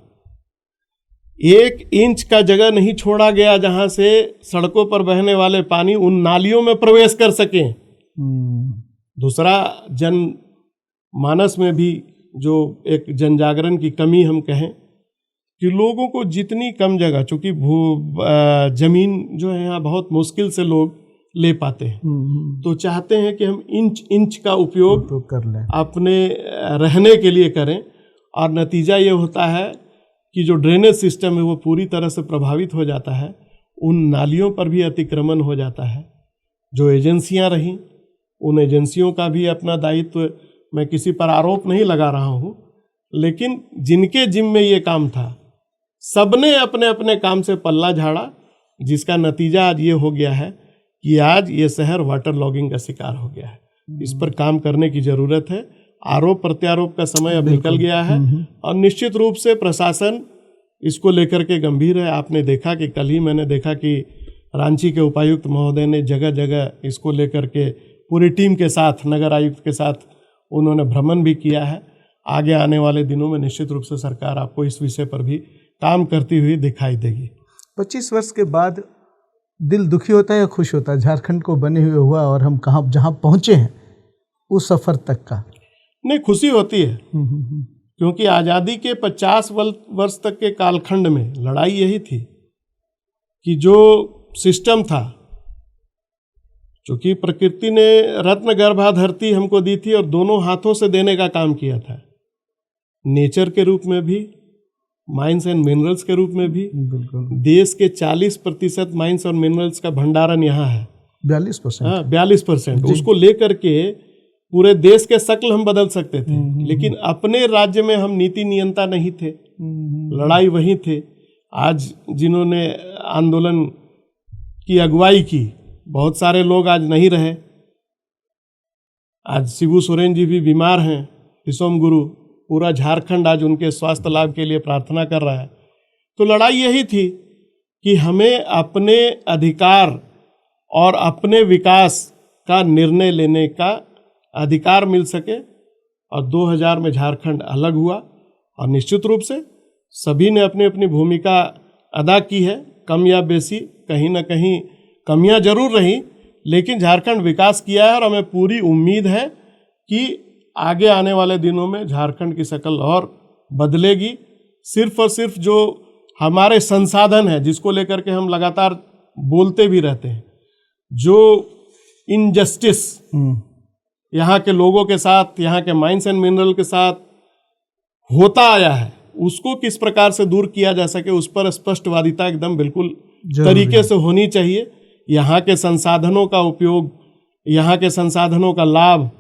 1 इंच का जगह नहीं छोड़ा गया जहां से सड़कों पर बहने वाले पानी उन नालियों में प्रवेश कर सके। दूसरा, जन मानस में भी जो एक जन जागरण की कमी हम कहें कि लोगों को जितनी कम जगह, चूंकि जमीन जो है यहाँ बहुत मुश्किल से लोग ले पाते हैं, तो चाहते हैं कि हम इंच इंच का उपयोग कर लें, अपने रहने के लिए करें। और नतीजा ये होता है कि जो ड्रेनेज सिस्टम है वो पूरी तरह से प्रभावित हो जाता है। उन नालियों पर भी अतिक्रमण हो जाता है। जो एजेंसियां रहीं, उन एजेंसियों का भी अपना दायित्व, मैं किसी पर आरोप नहीं लगा रहा हूँ, लेकिन जिनके जिम्मे में ये काम था, सबने अपने अपने काम से पल्ला झाड़ा, जिसका नतीजा आज ये हो गया है कि आज ये शहर वाटर लॉगिंग का शिकार हो गया है। इस पर काम करने की जरूरत है। आरोप प्रत्यारोप का समय अब निकल गया है और निश्चित रूप से प्रशासन इसको लेकर के गंभीर है। आपने देखा कि कल ही मैंने देखा कि रांची के उपायुक्त महोदय ने जगह जगह इसको लेकर के पूरी टीम के साथ, नगर आयुक्त के साथ उन्होंने भ्रमण भी किया है। आगे आने वाले दिनों में निश्चित रूप से सरकार आपको इस विषय पर भी काम करती हुई दिखाई देगी। 25 वर्ष के बाद दिल दुखी होता है या खुश होता है झारखंड को बने हुए हुआ और हम कहाँ जहाँ पहुँचे हैं उस सफ़र तक का? नहीं, खुशी होती है, क्योंकि आज़ादी के 50 वर्ष तक के कालखंड में लड़ाई यही थी कि जो सिस्टम था, चूँकि प्रकृति ने रत्न गर्भा धरती हमको दी थी और दोनों हाथों से देने का काम किया था, नेचर के रूप में भी, माइंस एंड मिनरल्स के रूप में भी। देश के 40% माइंस और मिनरल्स का भंडारण यहाँ है, 42%। हाँ, 42%। उसको लेकर के पूरे देश के शक्ल हम बदल सकते थे, लेकिन अपने राज्य में हम नीति नियंता नहीं थे, लड़ाई वही थे। आज जिन्होंने आंदोलन की अगुवाई की, बहुत सारे लोग आज नहीं रहे। आज शिबू सोरेन जी भी बीमार हैं, विश्वम गुरु, पूरा झारखंड आज उनके स्वास्थ्य लाभ के लिए प्रार्थना कर रहा है। तो लड़ाई यही थी कि हमें अपने अधिकार और अपने विकास का निर्णय लेने का अधिकार मिल सके, और 2000 में झारखंड अलग हुआ और निश्चित रूप से सभी ने अपनी अपनी भूमिका अदा की है, कम या बेसी, कहीं ना कहीं कमियां जरूर रही, लेकिन झारखंड विकास किया है और हमें पूरी उम्मीद है कि आगे आने वाले दिनों में झारखंड की शक्ल और बदलेगी। सिर्फ और सिर्फ जो हमारे संसाधन है, जिसको लेकर के हम लगातार बोलते भी रहते हैं, जो इनजस्टिस यहाँ के लोगों के साथ, यहाँ के माइंस एंड मिनरल के साथ होता आया है, उसको किस प्रकार से दूर किया जा सके, उस पर स्पष्टवादिता एकदम बिल्कुल तरीके से होनी चाहिए। यहाँ के संसाधनों का उपयोग, यहाँ के संसाधनों का लाभ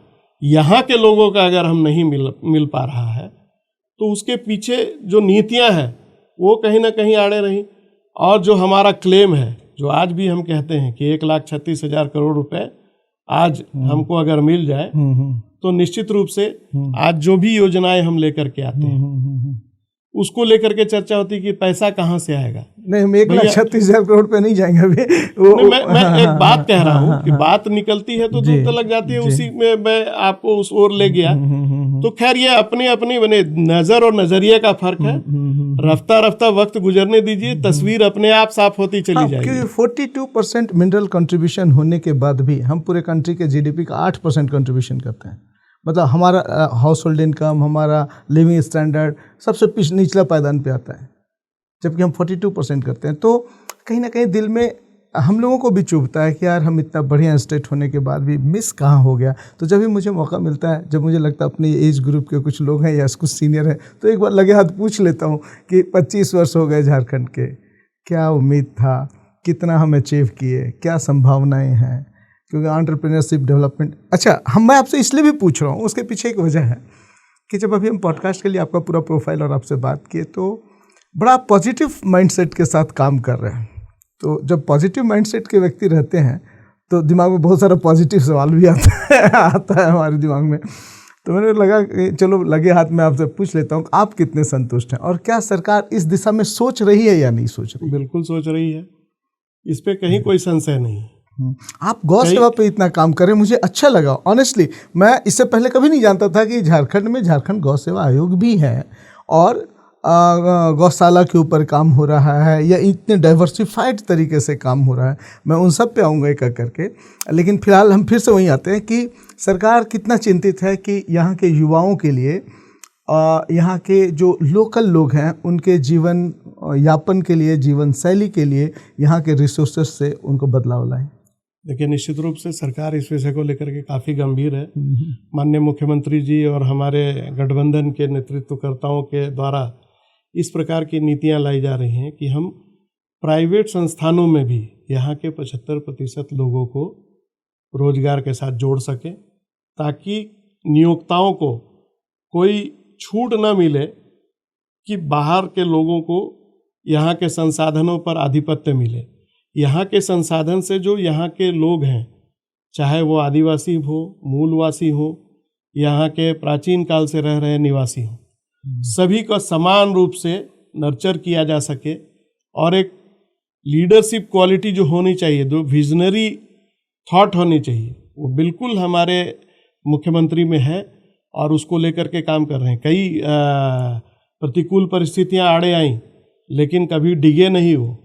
यहाँ के लोगों का अगर हम नहीं मिल पा रहा है, तो उसके पीछे जो नीतियाँ हैं वो कहीं ना कहीं आड़े रही। और जो हमारा क्लेम है, जो आज भी हम कहते हैं कि 1,36,000 करोड़ रुपए आज हमको अगर मिल जाए, तो निश्चित रूप से आज जो भी योजनाएं हम लेकर के आते हैं उसको लेकर के चर्चा होती है कि पैसा कहाँ से आएगा। नहीं, हम 1,36,000 करोड़ पे नहीं जाएंगे अभी। मैं एक बात कह रहा हूँ कि बात निकलती है तो दूर तक जाती है, उसी में मैं आपको उस ओर ले गया। तो खैर ये अपनी अपनी बने नजर और नजरिए का फर्क है। रफ्ता रफ्ता वक्त गुजरने दीजिए, तस्वीर अपने आप साफ होती चली जाएगी। 42% मिनरल कंट्रीब्यूशन होने के बाद भी हम पूरे कंट्री के जीडीपी का 8% कंट्रीब्यूशन करते हैं। मतलब हमारा हाउस होल्ड इनकम, हमारा लिविंग स्टैंडर्ड सबसे निचला पायदान पे आता है, जबकि हम 42% करते हैं। तो कहीं ना कहीं दिल में हम लोगों को भी चुभता है कि यार हम इतना बढ़िया स्टेट होने के बाद भी मिस कहाँ हो गया। तो जब भी मुझे मौका मिलता है, जब मुझे लगता है अपने एज ग्रुप के कुछ लोग हैं या कुछ सीनियर हैं, तो एक बार लगे हाथ पूछ लेता हूँ कि 25 वर्ष हो गए झारखंड के, क्या उम्मीद था, कितना हम अचीव किए, क्या संभावनाएँ हैं, क्योंकि एंटरप्रेन्योरशिप डेवलपमेंट। अच्छा, मैं आपसे इसलिए भी पूछ रहा हूँ, उसके पीछे एक वजह है कि जब अभी हम पॉडकास्ट के लिए आपका पूरा प्रोफाइल और आपसे बात किए, तो बड़ा पॉजिटिव माइंडसेट के साथ काम कर रहे हैं। तो जब पॉजिटिव माइंडसेट के व्यक्ति रहते हैं तो दिमाग में बहुत सारा पॉजिटिव सवाल भी आता है हमारे दिमाग में। तो मैंने लगा कि चलो लगे हाथ में आपसे पूछ लेता हूँ, आप कितने संतुष्ट हैं और क्या सरकार इस दिशा में सोच रही है या नहीं सोच रही? बिल्कुल सोच रही है, इस पे कहीं कोई संशय नहीं। आप गौ सेवा पे इतना काम करें, मुझे अच्छा लगा ऑनेस्टली। मैं इससे पहले कभी नहीं जानता था कि झारखंड में झारखंड गौ सेवा आयोग भी है और गौशाला के ऊपर काम हो रहा है, या इतने डाइवर्सिफाइड तरीके से काम हो रहा है। मैं उन सब पे आऊँगा एक करके, लेकिन फिलहाल हम फिर से वहीं आते हैं कि सरकार कितना चिंतित है कि यहाँ के युवाओं के लिए, यहाँ के जो लोकल लोग हैं उनके जीवन यापन के लिए, जीवन शैली के लिए यहाँ के रिसोर्सेस से उनको बदलाव लाएं। देखिए, निश्चित रूप से सरकार इस विषय को लेकर के काफ़ी गंभीर है। माननीय मुख्यमंत्री जी और हमारे गठबंधन के नेतृत्वकर्ताओं के द्वारा इस प्रकार की नीतियां लाई जा रही हैं कि हम प्राइवेट संस्थानों में भी यहाँ के 75% लोगों को रोजगार के साथ जोड़ सकें, ताकि नियोक्ताओं को कोई छूट न मिले कि बाहर के लोगों को यहाँ के संसाधनों पर आधिपत्य मिले। यहाँ के संसाधन से जो यहाँ के लोग हैं, चाहे वो आदिवासी हो, मूलवासी हो, यहाँ के प्राचीन काल से रह रहे निवासी हो, सभी का समान रूप से नर्चर किया जा सके। और एक लीडरशिप क्वालिटी जो होनी चाहिए, जो विजनरी थॉट होनी चाहिए, वो बिल्कुल हमारे मुख्यमंत्री में है। और उसको लेकर के काम कर रहे हैं। कई प्रतिकूल परिस्थितियां आड़े आईं, लेकिन कभी डिगे नहीं वो।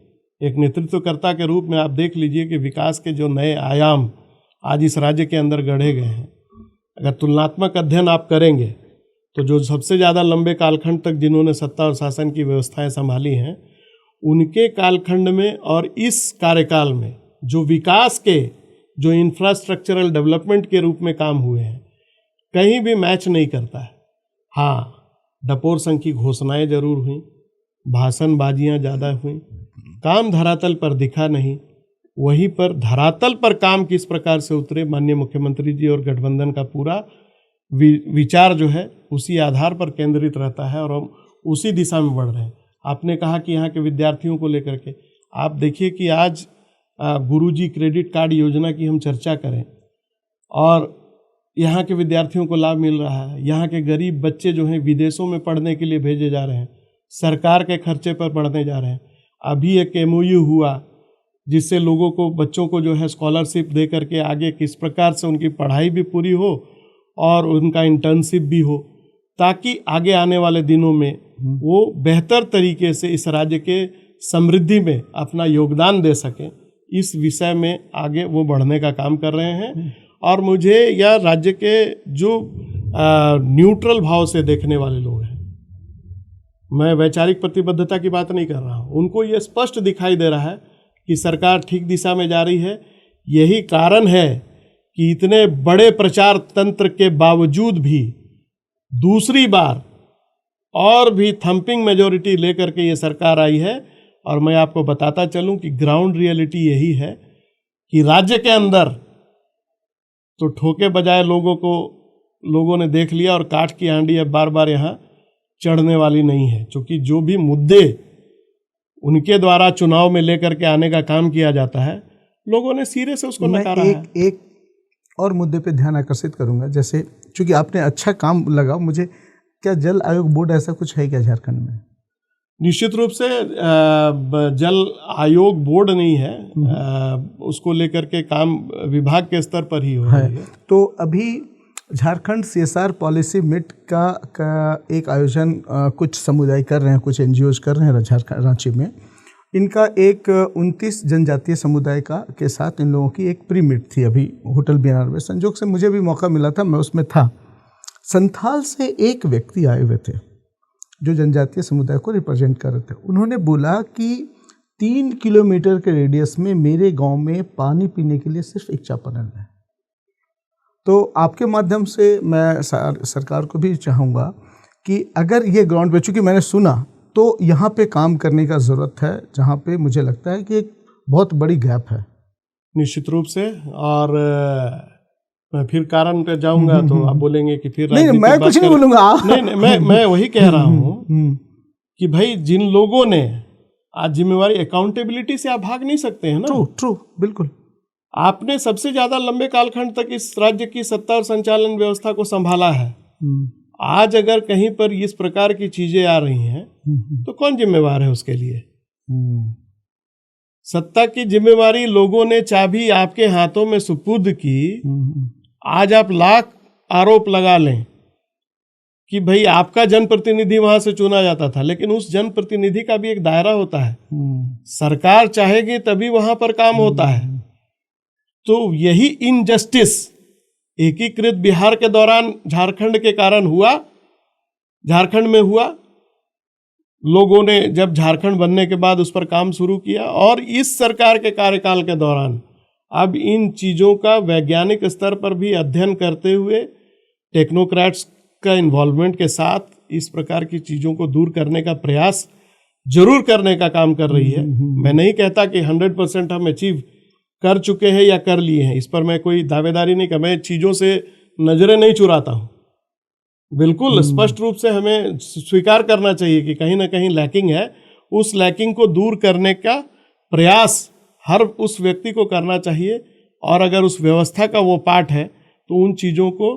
एक नेतृत्वकर्ता के रूप में आप देख लीजिए कि विकास के जो नए आयाम आज इस राज्य के अंदर गढ़े गए हैं, अगर तुलनात्मक अध्ययन आप करेंगे तो जो सबसे ज़्यादा लंबे कालखंड तक जिन्होंने सत्ता और शासन की व्यवस्थाएं संभाली हैं, उनके कालखंड में और इस कार्यकाल में जो विकास के, जो इंफ्रास्ट्रक्चरल डेवलपमेंट के रूप में काम हुए हैं, कहीं भी मैच नहीं करता है। हाँ, डपोर संघ की घोषणाएं जरूर हुई, भाषणबाजियां ज़्यादा हुई, काम धरातल पर दिखा नहीं। वहीं पर धरातल पर काम किस प्रकार से उतरे, माननीय मुख्यमंत्री जी और गठबंधन का पूरा विचार जो है उसी आधार पर केंद्रित रहता है और हम उसी दिशा में बढ़ रहे हैं। आपने कहा कि यहाँ के विद्यार्थियों को लेकर के आप देखिए कि आज गुरुजी क्रेडिट कार्ड योजना की हम चर्चा करें और यहाँ के विद्यार्थियों को लाभ मिल रहा है। यहाँ के गरीब बच्चे जो हैं विदेशों में पढ़ने के लिए भेजे जा रहे हैं, सरकार के खर्चे पर पढ़ने जा रहे हैं। अभी एक MOU हुआ जिससे लोगों को, बच्चों को जो है स्कॉलरशिप दे करके आगे किस प्रकार से उनकी पढ़ाई भी पूरी हो और उनका इंटर्नशिप भी हो, ताकि आगे आने वाले दिनों में वो बेहतर तरीके से इस राज्य के समृद्धि में अपना योगदान दे सकें। इस विषय में आगे वो बढ़ने का काम कर रहे हैं। और मुझे यह राज्य के जो न्यूट्रल भाव से देखने वाले लोग हैं, मैं वैचारिक प्रतिबद्धता की बात नहीं कर रहा हूँ, उनको ये स्पष्ट दिखाई दे रहा है कि सरकार ठीक दिशा में जा रही है। यही कारण है कि इतने बड़े प्रचार तंत्र के बावजूद भी दूसरी बार और भी थंपिंग मेजॉरिटी लेकर के ये सरकार आई है। और मैं आपको बताता चलूं कि ग्राउंड रियलिटी यही है कि राज्य के अंदर तो ठोके बजाय लोगों ने देख लिया और काठ की हांडी अब बार बार यहाँ चढ़ने वाली नहीं है, क्योंकि जो भी मुद्दे उनके द्वारा चुनाव में लेकर के आने का काम किया जाता है, लोगों ने सिरे से उसको नकारा है। एक और मुद्दे पे ध्यान आकर्षित करूंगा, जैसे चूंकि आपने अच्छा काम लगा मुझे, क्या जल आयोग बोर्ड ऐसा कुछ है क्या झारखंड में? निश्चित रूप से जल आयोग बोर्ड नहीं है, उसको लेकर के काम विभाग के स्तर पर ही हो रहा है। तो अभी झारखंड CSR पॉलिसी मिट का एक आयोजन कुछ समुदाय कर रहे हैं, कुछ NGOs कर रहे हैं झारखंड रांची में। इनका एक 29 जनजातीय समुदाय के साथ इन लोगों की एक प्री मीट थी अभी होटल BNR में। संजोग से मुझे भी मौका मिला था, मैं उसमें था। संथाल से एक व्यक्ति आए हुए थे जो जनजातीय समुदाय को रिप्रेजेंट कर रहे थे। उन्होंने बोला कि 3 किलोमीटर के रेडियस में मेरे गांव में पानी पीने के लिए सिर्फ एक चापानल है। तो आपके माध्यम से मैं सरकार को भी चाहूँगा कि अगर ये ग्राउंड पे, चूँकि मैंने सुना, तो यहाँ पे काम करने का ज़रूरत है, जहाँ पे मुझे लगता है कि एक बहुत बड़ी गैप है। निश्चित रूप से। और मैं फिर कारण पे जाऊंगा तो आप बोलेंगे कि फिर नहीं, मैं कुछ नहीं बोलूँगा। नहीं, मैं वही कह रहा हूँ कि भाई जिन लोगों ने आज जिम्मेवारी, अकाउंटेबिलिटी से आप भाग नहीं सकते हैं ना। ट्रू, बिल्कुल। आपने सबसे ज्यादा लंबे कालखंड तक इस राज्य की सत्ता और संचालन व्यवस्था को संभाला है। आज अगर कहीं पर इस प्रकार की चीजें आ रही हैं तो कौन जिम्मेवार है उसके लिए? सत्ता की जिम्मेवारी लोगों ने चाबी आपके हाथों में सुपुर्द की। आज आप लाख आरोप लगा लें कि भाई आपका जनप्रतिनिधि वहां से चुना जाता था, लेकिन उस जनप्रतिनिधि का भी एक दायरा होता है। सरकार चाहेगी तभी वहां पर काम होता है। तो यही इनजस्टिस एकीकृत बिहार के दौरान झारखंड के कारण हुआ, झारखंड में हुआ। लोगों ने जब झारखंड बनने के बाद उस पर काम शुरू किया, और इस सरकार के कार्यकाल के दौरान अब इन चीज़ों का वैज्ञानिक स्तर पर भी अध्ययन करते हुए टेक्नोक्रेट्स का इन्वॉल्वमेंट के साथ इस प्रकार की चीज़ों को दूर करने का प्रयास जरूर करने का काम कर रही है। मैं नहीं कहता कि 100% हम अचीव कर चुके हैं या कर लिए हैं, इस पर मैं कोई दावेदारी नहीं कर, मैं चीज़ों से नजरें नहीं चुराता हूँ। बिल्कुल स्पष्ट रूप से हमें स्वीकार करना चाहिए कि कहीं ना कहीं लैकिंग है। उस लैकिंग को दूर करने का प्रयास हर उस व्यक्ति को करना चाहिए, और अगर उस व्यवस्था का वो पार्ट है तो उन चीज़ों को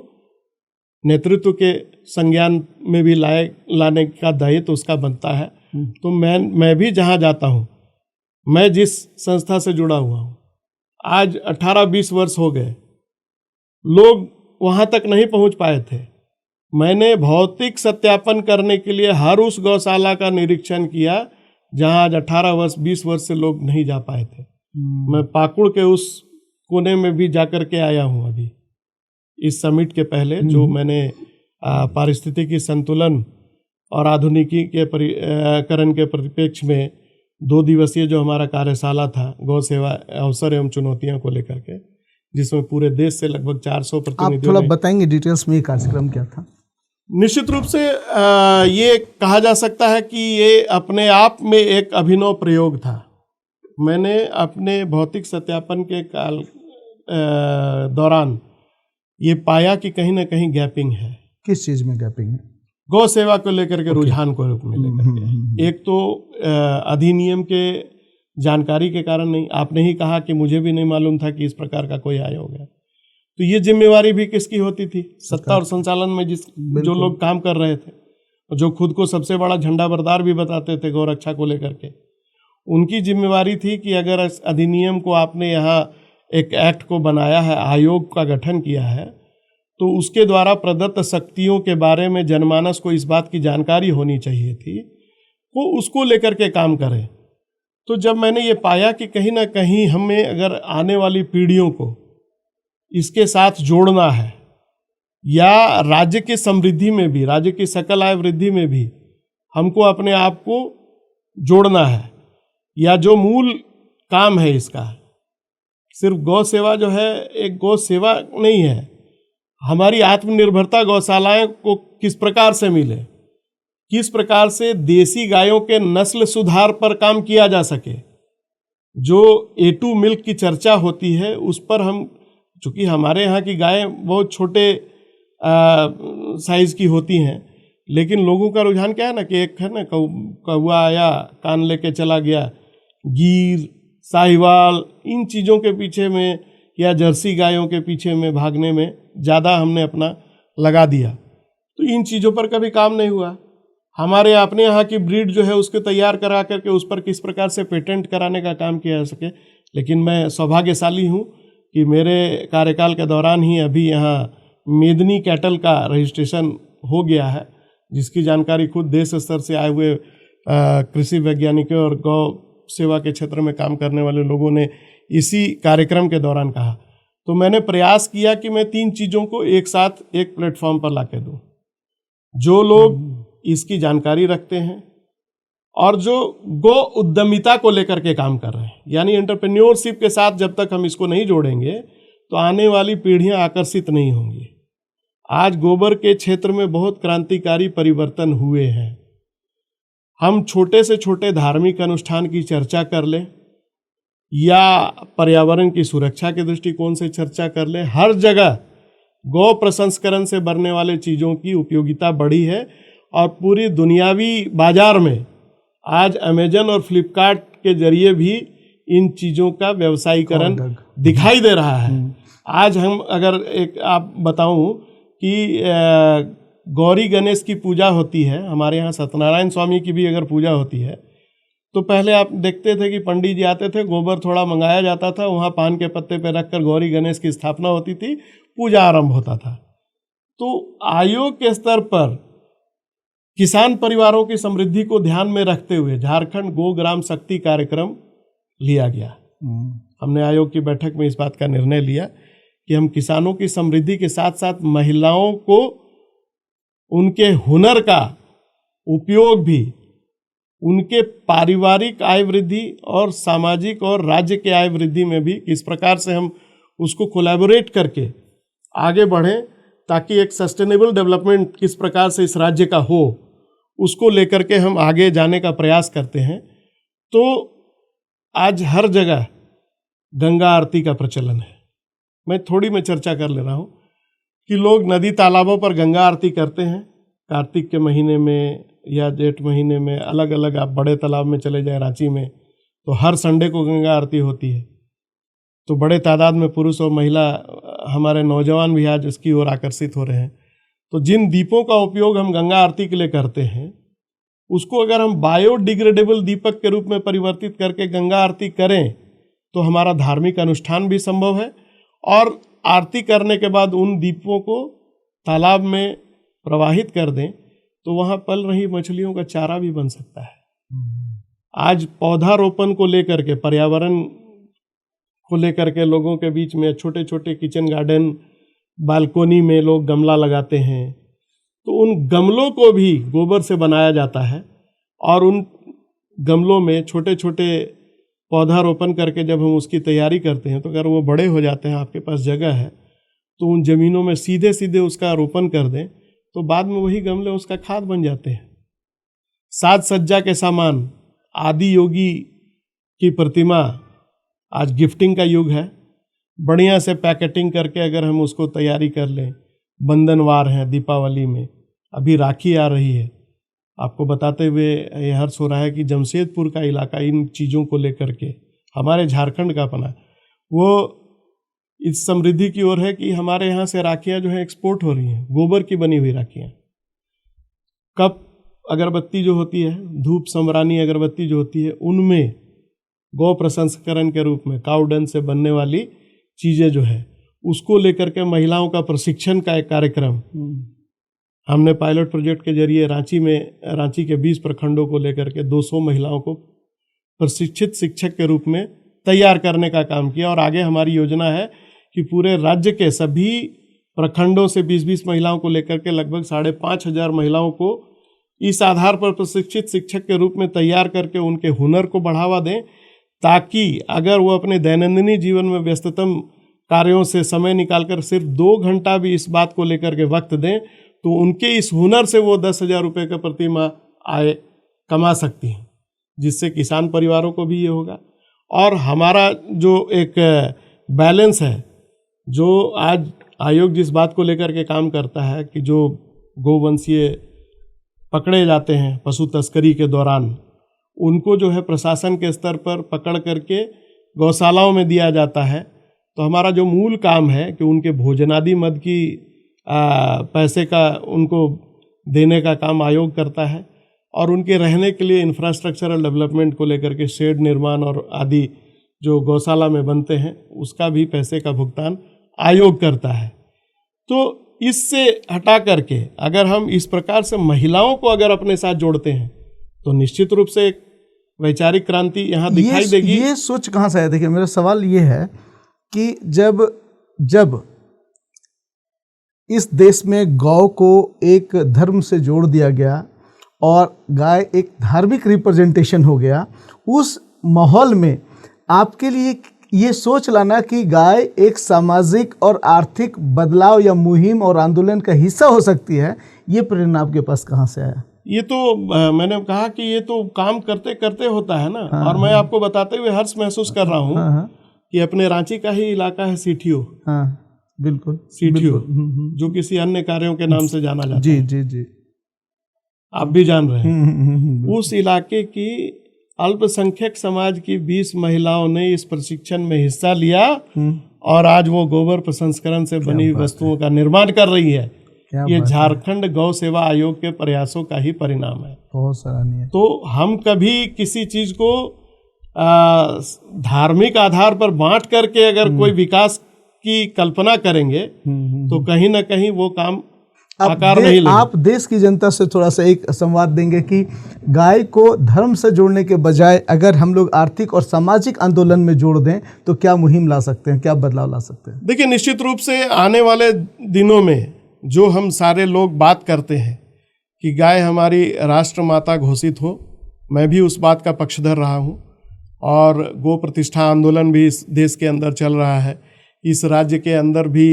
नेतृत्व के संज्ञान में भी लाने का दायित्व तो उसका बनता है। तो मैं भी जहाँ जाता हूँ, मैं जिस संस्था से जुड़ा हुआ हूँ, आज 18-20 वर्ष हो गए, लोग वहाँ तक नहीं पहुँच पाए थे। मैंने भौतिक सत्यापन करने के लिए हर उस गौशाला का निरीक्षण किया जहां आज 18 वर्ष 20 वर्ष से लोग नहीं जा पाए थे। मैं पाकुड़ के उस कोने में भी जाकर के आया हूं अभी इस समिट के पहले, जो मैंने पारिस्थितिकी संतुलन और आधुनिकीकरण के परिप्रेक्ष्य में 2 दिवसीय जो हमारा कार्यशाला था गौ सेवा अवसर एवं चुनौतियों को लेकर के, जिसमें पूरे देश से लगभग 400 आप प्रतिनिधियों थोड़ा ने। बताएंगे डिटेल्स में ये कार्यक्रम क्या था? निश्चित रूप से ये कहा जा सकता है कि ये अपने आप में एक अभिनव प्रयोग था। मैंने अपने भौतिक सत्यापन के काल दौरान ये पाया कि कहीं ना कहीं गैपिंग है। किस चीज में गैपिंग है? गौ सेवा को लेकर के, रुझान को रूप में लेकर के। एक तो अधिनियम के जानकारी के कारण नहीं, आपने ही कहा कि मुझे भी नहीं मालूम था कि इस प्रकार का कोई आयोग है। तो ये जिम्मेवारी भी किसकी होती थी? सत्ता और संचालन में जो लोग काम कर रहे थे, जो खुद को सबसे बड़ा झंडा बरदार भी बताते थे गौ रक्षा को लेकर के, उनकी जिम्मेवारी थी कि अगर इस अधिनियम को आपने यहाँ एक एक्ट को बनाया है, आयोग का गठन किया है, तो उसके द्वारा प्रदत्त शक्तियों के बारे में जनमानस को इस बात की जानकारी होनी चाहिए थी, वो उसको लेकर के काम करें। तो जब मैंने ये पाया कि कहीं ना कहीं हमें अगर आने वाली पीढ़ियों को इसके साथ जोड़ना है, या राज्य की समृद्धि में भी, राज्य की सकल आय वृद्धि में भी हमको अपने आप को जोड़ना है, या जो मूल काम है इसका, सिर्फ गौ सेवा जो है एक गौ सेवा नहीं है, हमारी आत्मनिर्भरता गौशालाएं को किस प्रकार से मिले, किस प्रकार से देसी गायों के नस्ल सुधार पर काम किया जा सके। जो A2 मिल्क की चर्चा होती है उस पर हम, चूँकि हमारे यहाँ की गायें बहुत छोटे साइज की होती हैं, लेकिन लोगों का रुझान क्या है ना कि एक है ना कौवा आया कान लेके चला गया, गीर साहिवाल इन चीज़ों के पीछे में या जर्सी गायों के पीछे में भागने में ज़्यादा हमने अपना लगा दिया। तो इन चीज़ों पर कभी काम नहीं हुआ। हमारे अपने यहाँ की ब्रीड जो है उसको तैयार करा करके उस पर किस प्रकार से पेटेंट कराने का काम किया जा सके। लेकिन मैं सौभाग्यशाली हूँ कि मेरे कार्यकाल के दौरान ही अभी यहाँ मेदनी कैटल का रजिस्ट्रेशन हो गया है, जिसकी जानकारी खुद देश स्तर से आए हुए कृषि वैज्ञानिकों और गौ सेवा के क्षेत्र में काम करने वाले लोगों ने इसी कार्यक्रम के दौरान कहा। तो मैंने प्रयास किया कि मैं 3 चीज़ों को एक साथ एक प्लेटफॉर्म पर लाके दूं। जो लोग इसकी जानकारी रखते हैं और जो गो उद्यमिता को लेकर के काम कर रहे हैं, यानी एंटरप्रेन्योरशिप के साथ जब तक हम इसको नहीं जोड़ेंगे तो आने वाली पीढ़ियां आकर्षित नहीं होंगी। आज गोबर के क्षेत्र में बहुत क्रांतिकारी परिवर्तन हुए हैं। हम छोटे से छोटे धार्मिक अनुष्ठान की चर्चा कर लें या पर्यावरण की सुरक्षा के दृष्टिकोण से चर्चा कर लें, हर जगह गौ प्रसंस्करण से बनने वाले चीज़ों की उपयोगिता बढ़ी है और पूरी दुनियावी बाजार में आज अमेजन और फ्लिपकार्ट के जरिए भी इन चीज़ों का व्यवसायीकरण दिखाई दे रहा है। आज हम अगर एक आप बताऊं कि गौरी गणेश की पूजा होती है, हमारे यहाँ सत्यनारायण स्वामी की भी अगर पूजा होती है तो पहले आप देखते थे कि पंडित जी आते थे, गोबर थोड़ा मंगाया जाता था, वहाँ पान के पत्ते पे रखकर गौरी गणेश की स्थापना होती थी, पूजा आरंभ होता था। तो आयोग के स्तर पर किसान परिवारों की समृद्धि को ध्यान में रखते हुए झारखंड गो ग्राम शक्ति कार्यक्रम लिया गया। हमने आयोग की बैठक में इस बात का निर्णय लिया कि हम किसानों की समृद्धि के साथ साथ महिलाओं को उनके हुनर का उपयोग भी उनके पारिवारिक आय वृद्धि और सामाजिक और राज्य के आय वृद्धि में भी किस प्रकार से हम उसको कोलैबोरेट करके आगे बढ़ें, ताकि एक सस्टेनेबल डेवलपमेंट किस प्रकार से इस राज्य का हो, उसको लेकर के हम आगे जाने का प्रयास करते हैं। तो आज हर जगह गंगा आरती का प्रचलन है। मैं चर्चा कर ले रहा हूँ कि लोग नदी तालाबों पर गंगा आरती करते हैं। कार्तिक के महीने में या जेठ महीने में अलग अलग, आप बड़े तालाब में चले जाए रांची में तो हर संडे को गंगा आरती होती है। तो बड़े तादाद में पुरुष और महिला, हमारे नौजवान भी आज इसकी ओर आकर्षित हो रहे हैं। तो जिन दीपों का उपयोग हम गंगा आरती के लिए करते हैं, उसको अगर हम बायोडिग्रेडेबल दीपक के रूप में परिवर्तित करके गंगा आरती करें तो हमारा धार्मिक अनुष्ठान भी संभव है और आरती करने के बाद उन दीपों को तालाब में प्रवाहित कर दें तो वहाँ पल रही मछलियों का चारा भी बन सकता है। आज पौधारोपण को लेकर के, पर्यावरण को लेकर के लोगों के बीच में छोटे छोटे किचन गार्डन, बालकोनी में लोग गमला लगाते हैं, तो उन गमलों को भी गोबर से बनाया जाता है और उन गमलों में छोटे छोटे पौधारोपण करके जब हम उसकी तैयारी करते हैं तो अगर वो बड़े हो जाते हैं, आपके पास जगह है, तो उन जमीनों में सीधे सीधे उसका रोपण कर दें तो बाद में वही गमले उसका खाद बन जाते हैं। साज सज्जा के सामान, आदि योगी की प्रतिमा, आज गिफ्टिंग का युग है, बढ़िया से पैकेटिंग करके अगर हम उसको तैयारी कर लें, बंधनवार है, दीपावली में अभी राखी आ रही है, आपको बताते हुए ये हर्ष हो रहा है कि जमशेदपुर का इलाका इन चीज़ों को लेकर के, हमारे झारखंड का अपना, वो इस समृद्धि की ओर है कि हमारे यहाँ से राखियाँ जो है एक्सपोर्ट हो रही हैं, गोबर की बनी हुई राखियाँ। कप अगरबत्ती जो होती है, धूप समरानी अगरबत्ती जो होती है, उनमें गौ प्रसंस्करण के रूप में काउडन से बनने वाली चीज़ें जो है उसको लेकर के महिलाओं का प्रशिक्षण का एक कार्यक्रम हमने पायलट प्रोजेक्ट के जरिए रांची के 20 प्रखंडों को लेकर के 200 महिलाओं को प्रशिक्षित शिक्षक के रूप में तैयार करने का काम किया। और आगे हमारी योजना है कि पूरे राज्य के सभी प्रखंडों से 20-20 महिलाओं को लेकर के लगभग 5,500 महिलाओं को इस आधार पर प्रशिक्षित शिक्षक के रूप में तैयार करके उनके हुनर को बढ़ावा दें, ताकि अगर वो अपने दैनंदिनी जीवन में व्यस्ततम कार्यों से समय निकालकर सिर्फ 2 घंटा भी इस बात को लेकर के वक्त दें तो उनके इस हुनर से वो 10,000 रुपये का प्रति माह आय कमा सकती हैं, जिससे किसान परिवारों को भी ये होगा। और हमारा जो एक बैलेंस है, जो आज आयोग जिस बात को लेकर के काम करता है कि जो गोवंशीय पकड़े जाते हैं पशु तस्करी के दौरान, उनको जो है प्रशासन के स्तर पर पकड़ करके गौशालाओं में दिया जाता है। तो हमारा जो मूल काम है कि उनके भोजनादि मद की पैसे का उनको देने का काम आयोग करता है, और उनके रहने के लिए इंफ्रास्ट्रक्चरल डेवलपमेंट को लेकर के शेड निर्माण और आदि जो गौशाला में बनते हैं उसका भी पैसे का भुगतान आयोग करता है। तो इससे हटा करके अगर हम इस प्रकार से महिलाओं को अगर अपने साथ जोड़ते हैं तो निश्चित रूप से एक वैचारिक क्रांति यहाँ दिखाई देगी। ये सोच कहाँ से आया? देखिए, मेरा सवाल ये है कि जब इस देश में गौ को एक धर्म से जोड़ दिया गया और गाय एक धार्मिक रिप्रेजेंटेशन हो गया, उस माहौल में आपके लिए ये सोच लाना कि गाय एक सामाजिक और आर्थिक बदलाव या मुहिम और आंदोलन का हिस्सा हो सकती है, ये प्रेरणा आपके पास कहाँ से आया? ये तो मैंने कहा कि ये तो काम करते करते होता है ना। और मैं आपको बताते हुए हर्ष महसूस कर रहा हूँ कि अपने रांची का ही इलाका है सीठियो। बिल्कुल सीठियो, जो किसी अन्य कार्यों के नाम से जाना जाता है। जी आप भी जान रहे हैं। उस इलाके की अल्पसंख्यक समाज की 20 महिलाओं ने इस प्रशिक्षण में हिस्सा लिया और आज वो गोबर प्रसंस्करण से बनी वस्तुओं का निर्माण कर रही है। ये झारखंड गौ सेवा आयोग के प्रयासों का ही परिणाम है। बहुत सराहनीय। तो हम कभी किसी चीज को धार्मिक आधार पर बांट करके अगर कोई विकास की कल्पना करेंगे तो कहीं ना कहीं वो काम आकार नहीं लगेगा। आप देश की जनता से थोड़ा सा एक संवाद देंगे कि गाय को धर्म से जोड़ने के बजाय अगर हम लोग आर्थिक और सामाजिक आंदोलन में जोड़ दें तो क्या मुहिम ला सकते हैं, क्या बदलाव ला सकते हैं? देखिए, निश्चित रूप से आने वाले दिनों में जो हम सारे लोग बात करते हैं कि गाय हमारी राष्ट्र माता घोषित हो, मैं भी उस बात का पक्षधर रहा हूँ और गो प्रतिष्ठा आंदोलन भी इस देश के अंदर चल रहा है। इस राज्य के अंदर भी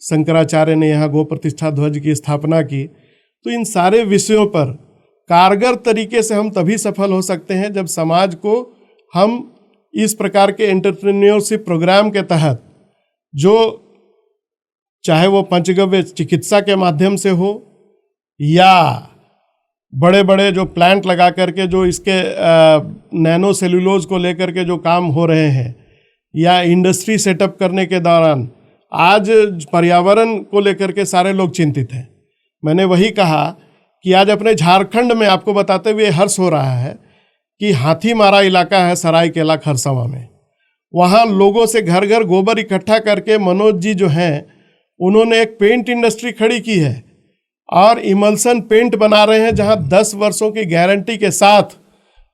शंकराचार्य ने यहाँ गो प्रतिष्ठा ध्वज की स्थापना की। तो इन सारे विषयों पर कारगर तरीके से हम तभी सफल हो सकते हैं जब समाज को हम इस प्रकार के एंटरप्रेन्योरशिप प्रोग्राम के तहत, जो चाहे वो पंचगव्य चिकित्सा के माध्यम से हो या बड़े बड़े जो प्लांट लगा करके जो इसके नैनो सेलुलोज को लेकर के जो काम हो रहे हैं, या इंडस्ट्री सेटअप करने के दौरान आज पर्यावरण को लेकर के सारे लोग चिंतित हैं। मैंने वही कहा कि आज अपने झारखंड में आपको बताते हुए हर्ष हो रहा है कि हाथीमारा इलाका है सरायकेला खरसावां में, वहाँ लोगों से घर घर गोबर इकट्ठा करके मनोज जी जो हैं उन्होंने एक पेंट इंडस्ट्री खड़ी की है और इमल्सन पेंट बना रहे हैं, जहां 10 वर्षों की गारंटी के साथ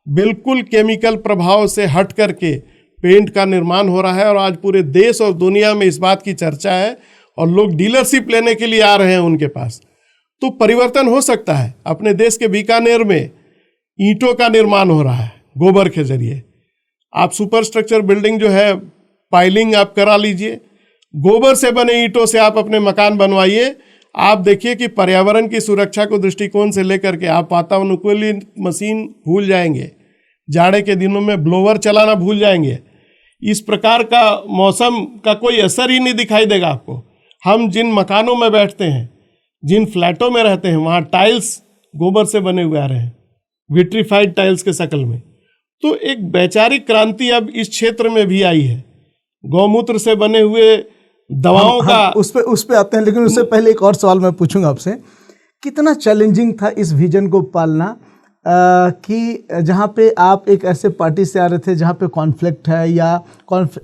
बिल्कुल केमिकल प्रभाव से हट करके पेंट का निर्माण हो रहा है। और आज पूरे देश और दुनिया में इस बात की चर्चा है और लोग डीलरशिप लेने के लिए आ रहे हैं उनके पास। तो परिवर्तन हो सकता है। अपने देश के बीकानेर में ईंटों का निर्माण हो रहा है गोबर के जरिए। आप सुपर स्ट्रक्चर बिल्डिंग जो है पाइलिंग आप करा लीजिए, गोबर से बने ईंटों से आप अपने मकान बनवाइए। आप देखिए कि पर्यावरण की सुरक्षा को दृष्टिकोण से लेकर के आप वातानुकूलित मशीन भूल जाएंगे, जाड़े के दिनों में ब्लोवर चलाना भूल जाएंगे। इस प्रकार का मौसम का कोई असर ही नहीं दिखाई देगा आपको। हम जिन मकानों में बैठते हैं, जिन फ्लैटों में रहते हैं, वहाँ टाइल्स गोबर से बने हुए आ रहे हैं, विट्रीफाइड टाइल्स के शक्ल में। तो एक वैचारिक क्रांति अब इस क्षेत्र में भी आई है। गौमूत्र से बने हुए दवाओं का उस पे आते हैं, लेकिन उससे पहले एक और सवाल मैं पूछूंगा आपसे। कितना चैलेंजिंग था इस विजन को पालना कि जहाँ पे आप एक ऐसे पार्टी से आ रहे थे जहाँ पे कॉन्फ्लिक्ट है या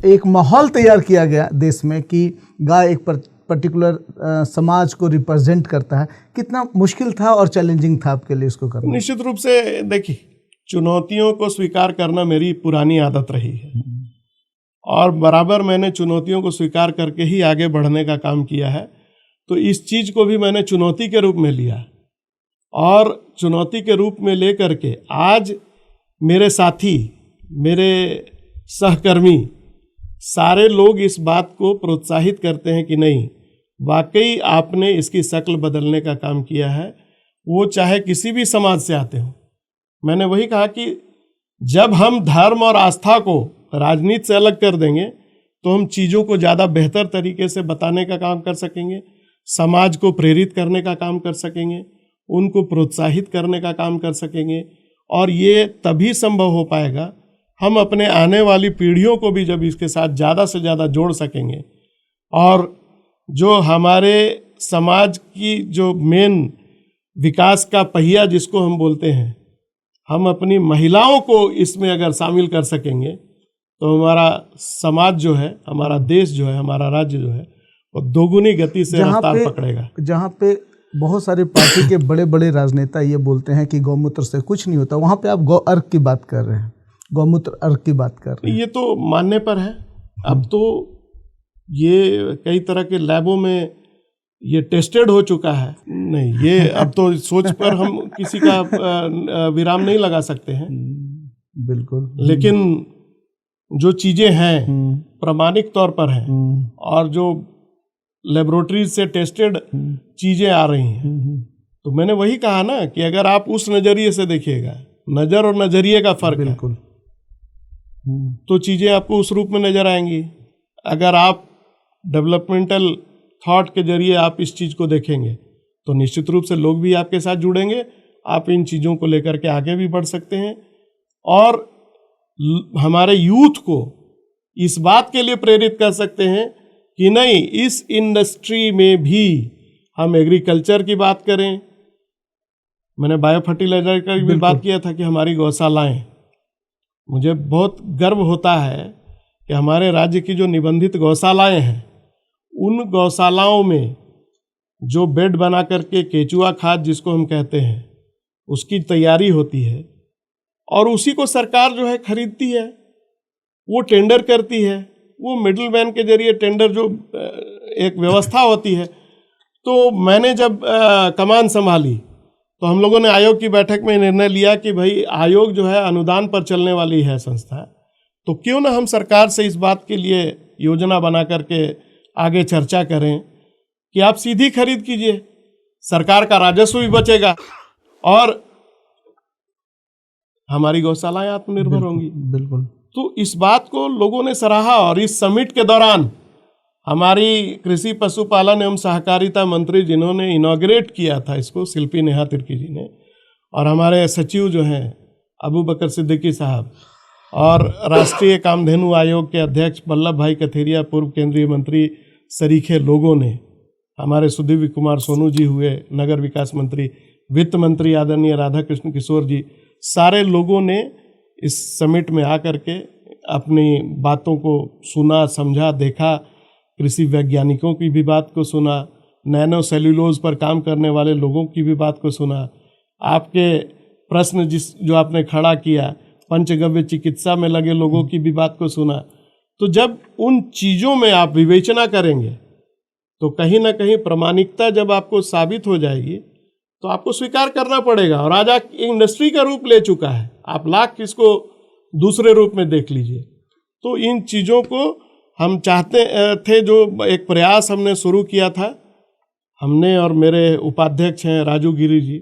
एक माहौल तैयार किया गया देश में कि गाय एक पर्टिकुलर समाज को रिप्रेजेंट करता है। कितना मुश्किल था और चैलेंजिंग था आपके लिए इसको करना? निश्चित रूप से देखिए, चुनौतियों को स्वीकार करना मेरी पुरानी आदत रही है और बराबर मैंने चुनौतियों को स्वीकार करके ही आगे बढ़ने का काम किया है। तो इस चीज़ को भी मैंने चुनौती के रूप में लिया और चुनौती के रूप में लेकर के आज मेरे साथी, मेरे सहकर्मी सारे लोग इस बात को प्रोत्साहित करते हैं कि नहीं, वाकई आपने इसकी शक्ल बदलने का काम किया है, वो चाहे किसी भी समाज से आते हो। मैंने वही कहा कि जब हम धर्म और आस्था को राजनीति से अलग कर देंगे तो हम चीज़ों को ज़्यादा बेहतर तरीके से बताने का काम कर सकेंगे, समाज को प्रेरित करने का काम कर सकेंगे, उनको प्रोत्साहित करने का काम कर सकेंगे। और ये तभी संभव हो पाएगा हम अपने आने वाली पीढ़ियों को भी जब इसके साथ ज़्यादा से ज़्यादा जोड़ सकेंगे। और जो हमारे समाज की जो मेन विकास का पहिया जिसको हम बोलते हैं, हम अपनी महिलाओं को इसमें अगर शामिल कर सकेंगे तो हमारा समाज जो है, हमारा देश जो है, हमारा राज्य जो है, वो दोगुनी गति से रफ्तार पकड़ेगा। जहाँ पे बहुत सारे पार्टी के बड़े बड़े राजनेता ये बोलते हैं कि गौमूत्र से कुछ नहीं होता, वहाँ पे आप गौ अर्क की बात कर रहे हैं, गौमूत्र अर्क की बात कर रहे हैं। ये तो मानने पर है। अब तो ये कई तरह के लैबों में ये टेस्टेड हो चुका है। नहीं, ये अब तो सोच पर हम किसी का विराम नहीं लगा सकते हैं। बिल्कुल। लेकिन जो चीज़ें हैं प्रामाणिक तौर पर हैं और जो लेबोरेटरी से टेस्टेड चीज़ें आ रही हैं, तो मैंने वही कहा ना कि अगर आप उस नज़रिए से देखिएगा, नज़र और नज़रिए का फर्क है, तो चीज़ें आपको उस रूप में नज़र आएंगी। अगर आप डेवलपमेंटल थॉट के जरिए आप इस चीज़ को देखेंगे तो निश्चित रूप से लोग भी आपके साथ जुड़ेंगे, आप इन चीज़ों को लेकर के आगे भी बढ़ सकते हैं। और हमारे यूथ को इस बात के लिए प्रेरित कर सकते हैं कि नहीं, इस इंडस्ट्री में भी हम एग्रीकल्चर की बात करें। मैंने बायो फर्टिलाइजर का भी बात किया था कि हमारी गौशालाएं, मुझे बहुत गर्व होता है कि हमारे राज्य की जो निबंधित गौशालाएं हैं, उन गौशालाओं में जो बेड बना करके केचुआ खाद जिसको हम कहते हैं, उसकी तैयारी होती है और उसी को सरकार जो है खरीदती है, वो टेंडर करती है, वो मिडिल मैन के जरिए टेंडर जो एक व्यवस्था होती है। तो मैंने जब कमान संभाली तो हम लोगों ने आयोग की बैठक में निर्णय लिया कि भाई आयोग जो है अनुदान पर चलने वाली है संस्था, तो क्यों ना हम सरकार से इस बात के लिए योजना बना करके आगे चर्चा करें कि आप सीधी खरीद कीजिए, सरकार का राजस्व भी बचेगा और हमारी गौशालाएं आत्मनिर्भर होंगी। बिल्कुल। तो इस बात को लोगों ने सराहा और इस समिट के दौरान हमारी कृषि पशुपालन एवं सहकारिता मंत्री जिन्होंने इनॉग्रेट किया था इसको, शिल्पी नेहा तिर्की जी ने, और हमारे सचिव जो हैं अबू बकर सिद्दीकी साहब, और राष्ट्रीय कामधेनु आयोग के अध्यक्ष वल्लभ भाई कथेरिया, पूर्व केंद्रीय मंत्री, सरीखे लोगों ने, हमारे सुदीव्य कुमार सोनू जी हुए नगर विकास मंत्री, वित्त मंत्री आदरणीय राधा कृष्ण किशोर जी, सारे लोगों ने इस समिट में आकर के अपनी बातों को सुना, समझा, देखा, कृषि वैज्ञानिकों की भी बात को सुना, नैनो सेल्यूलोज पर काम करने वाले लोगों की भी बात को सुना, आपके प्रश्न जो आपने खड़ा किया, पंचगव्य चिकित्सा में लगे लोगों की भी बात को सुना। तो जब उन चीज़ों में आप विवेचना करेंगे तो कहीं ना कहीं प्रामाणिकता जब आपको साबित हो जाएगी तो आपको स्वीकार करना पड़ेगा। और आज एक इंडस्ट्री का रूप ले चुका है, आप लाख इसको दूसरे रूप में देख लीजिए। तो इन चीज़ों को हम चाहते थे, जो एक प्रयास हमने शुरू किया था, हमने और मेरे उपाध्यक्ष हैं राजू गिरी जी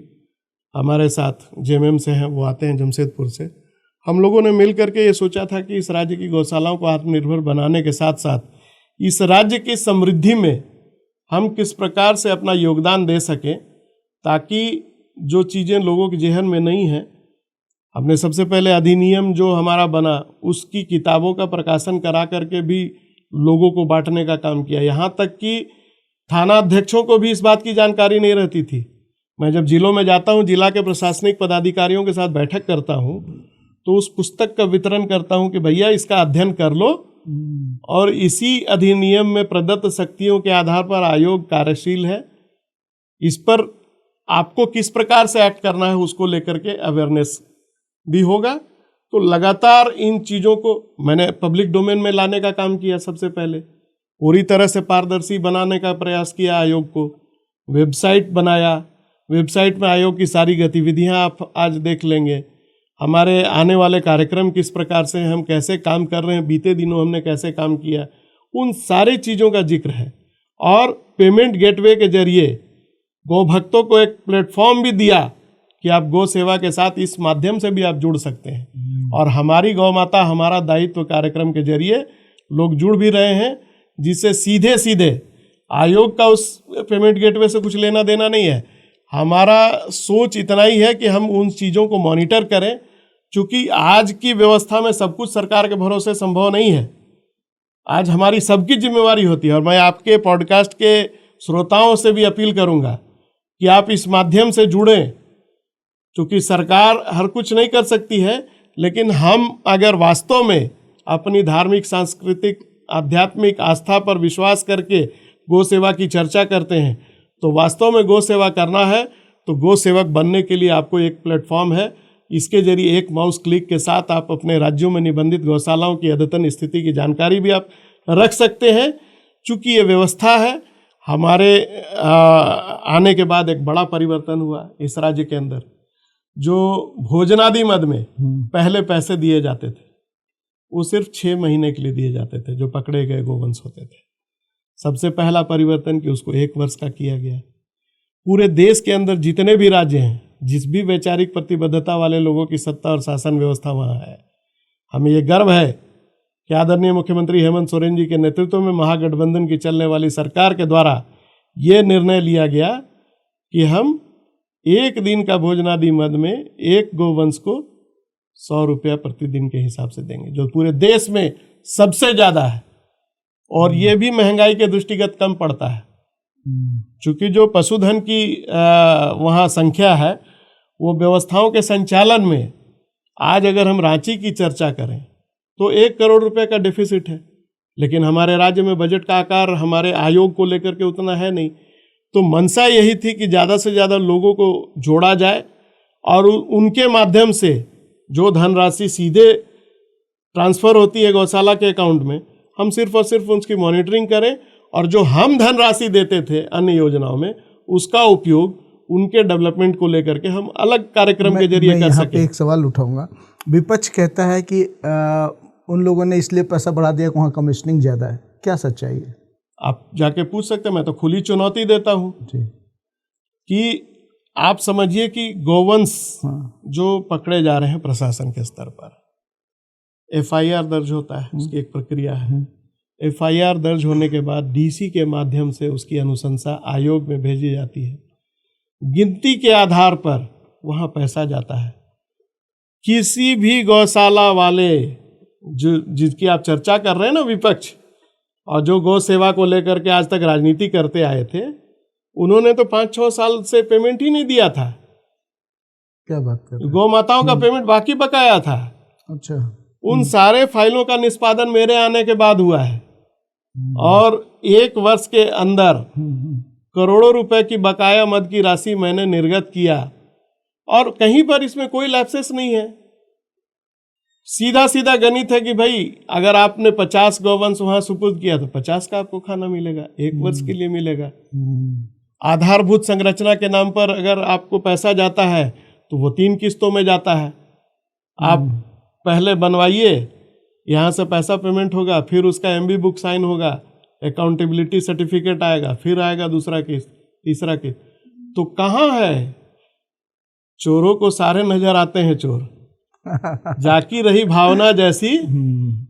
हमारे साथ जेएमएम से हैं, वो आते हैं जमशेदपुर से। हम लोगों ने मिल करके ये सोचा था कि इस राज्य की गौशालाओं को आत्मनिर्भर बनाने के साथ साथ इस राज्य की समृद्धि में हम किस प्रकार से अपना योगदान दे सकें, ताकि जो चीज़ें लोगों के जेहन में नहीं हैं। हमने सबसे पहले अधिनियम जो हमारा बना उसकी किताबों का प्रकाशन करा करके भी लोगों को बांटने का काम किया। यहाँ तक कि थाना अध्यक्षों को भी इस बात की जानकारी नहीं रहती थी। मैं जब जिलों में जाता हूँ, जिला के प्रशासनिक पदाधिकारियों के साथ बैठक करता हूँ, तो उस पुस्तक का वितरण करता हूँ कि भैया इसका अध्ययन कर लो और इसी अधिनियम में प्रदत्त शक्तियों के आधार पर आयोग कार्यशील है, इस पर आपको किस प्रकार से एक्ट करना है उसको लेकर के अवेयरनेस भी होगा। तो लगातार इन चीज़ों को मैंने पब्लिक डोमेन में लाने का काम किया। सबसे पहले पूरी तरह से पारदर्शी बनाने का प्रयास किया, आयोग को वेबसाइट बनाया, वेबसाइट में आयोग की सारी गतिविधियां आप आज देख लेंगे। हमारे आने वाले कार्यक्रम किस प्रकार से, हम कैसे काम कर रहे हैं, बीते दिनों हमने कैसे काम किया, उन सारी चीज़ों का जिक्र है। और पेमेंट गेटवे के जरिए गौ भक्तों को एक प्लेटफॉर्म भी दिया कि आप गौ सेवा के साथ इस माध्यम से भी आप जुड़ सकते हैं। और हमारी गौ माता हमारा दायित्व कार्यक्रम के जरिए लोग जुड़ भी रहे हैं, जिससे सीधे सीधे आयोग का उस पेमेंट गेटवे से कुछ लेना देना नहीं है। हमारा सोच इतना ही है कि हम उन चीज़ों को मॉनिटर करें, क्योंकि आज की व्यवस्था में सब कुछ सरकार के भरोसे संभव नहीं है। आज हमारी सबकी जिम्मेवारी होती है। और मैं आपके पॉडकास्ट के श्रोताओं से भी अपील करूंगा कि आप इस माध्यम से जुड़ें, क्योंकि सरकार हर कुछ नहीं कर सकती है, लेकिन हम अगर वास्तव में अपनी धार्मिक, सांस्कृतिक, आध्यात्मिक आस्था पर विश्वास करके गौ सेवा की चर्चा करते हैं, तो वास्तव में गौ सेवा करना है तो गौ सेवक बनने के लिए आपको एक प्लेटफॉर्म है। इसके जरिए एक माउस क्लिक के साथ आप अपने राज्यों में निबंधित गौशालाओं की अद्यतन स्थिति की जानकारी भी आप रख सकते हैं। चूँकि ये व्यवस्था है, हमारे आने के बाद एक बड़ा परिवर्तन हुआ इस राज्य के अंदर। जो भोजनादि मद में पहले पैसे दिए जाते थे, वो सिर्फ 6 महीने के लिए दिए जाते थे जो पकड़े गए गोवंश होते थे। सबसे पहला परिवर्तन कि उसको 1 वर्ष का किया गया। पूरे देश के अंदर जितने भी राज्य हैं, जिस भी वैचारिक प्रतिबद्धता वाले लोगों की सत्ता और शासन व्यवस्था वहाँ है, हमें ये गर्व है कि आदरणीय मुख्यमंत्री हेमंत सोरेन जी के नेतृत्व में महागठबंधन की चलने वाली सरकार के द्वारा ये निर्णय लिया गया कि हम 1 दिन का भोजनादि मद में एक गोवंश को 100 रुपया प्रतिदिन के हिसाब से देंगे, जो पूरे देश में सबसे ज़्यादा है। और ये भी महंगाई के दृष्टिगत कम पड़ता है, चूँकि जो पशुधन की वहाँ संख्या है, वो व्यवस्थाओं के संचालन में आज अगर हम रांची की चर्चा करें तो 1 करोड़ रुपए का डेफिसिट है, लेकिन हमारे राज्य में बजट का आकार हमारे आयोग को लेकर के उतना है नहीं। तो मंशा यही थी कि ज़्यादा से ज़्यादा लोगों को जोड़ा जाए और उनके माध्यम से जो धनराशि सीधे ट्रांसफ़र होती है गौशाला के अकाउंट में, हम सिर्फ और सिर्फ उसकी मॉनिटरिंग करें, और जो हम धनराशि देते थे अन्य योजनाओं में, उसका उपयोग उनके डेवलपमेंट को लेकर के हम अलग कार्यक्रम के जरिए कर सकें। पे एक सवाल उठाऊंगा। विपक्ष कहता है कि उन लोगों ने इसलिए पैसा बढ़ा दिया कि वहाँ कमीशनिंग ज़्यादा है, क्या सच्चाई है? आप जाके पूछ सकते हैं, मैं तो खुली चुनौती देता हूँ कि आप समझिए कि गोवंश जो पकड़े जा रहे हैं प्रशासन के स्तर पर, FIR दर्ज होता है, उसकी एक प्रक्रिया है। FIR दर्ज होने के बाद DC के माध्यम से उसकी अनुशंसा आयोग में भेजी जाती है। गिनती के आधार पर वहाँ पैसा जाता है। किसी भी गौशाला वाले जो जिसकी आप चर्चा कर रहे हैं ना, विपक्ष, और जो गौ सेवा को लेकर के आज तक राजनीति करते आए थे, उन्होंने तो 5-6 साल से पेमेंट ही नहीं दिया था। क्या बात कर रहे हैं? गौ माताओं का पेमेंट बाकी बकाया था। अच्छा। उन सारे फाइलों का निष्पादन मेरे आने के बाद हुआ है, और 1 वर्ष के अंदर करोड़ों रुपए की बकाया मद की राशि मैंने निर्गत किया और कहीं पर इसमें कोई लैप्सेस नहीं है। सीधा सीधा गणित है कि भाई अगर आपने 50 गौवंश वहां सुपुर्द किया तो 50 का आपको खाना मिलेगा, 1 वर्ष के लिए मिलेगा। आधारभूत संरचना के नाम पर अगर आपको पैसा जाता है तो वो 3 किस्तों में जाता है। आप पहले बनवाइए, यहाँ से पैसा पेमेंट होगा, फिर उसका MB बुक साइन होगा, अकाउंटेबिलिटी सर्टिफिकेट आएगा, फिर आएगा दूसरा किस्त, तीसरा किस्त। तो कहाँ है? चोरों को सारे नजर आते हैं चोर। जाकी रही भावना जैसी,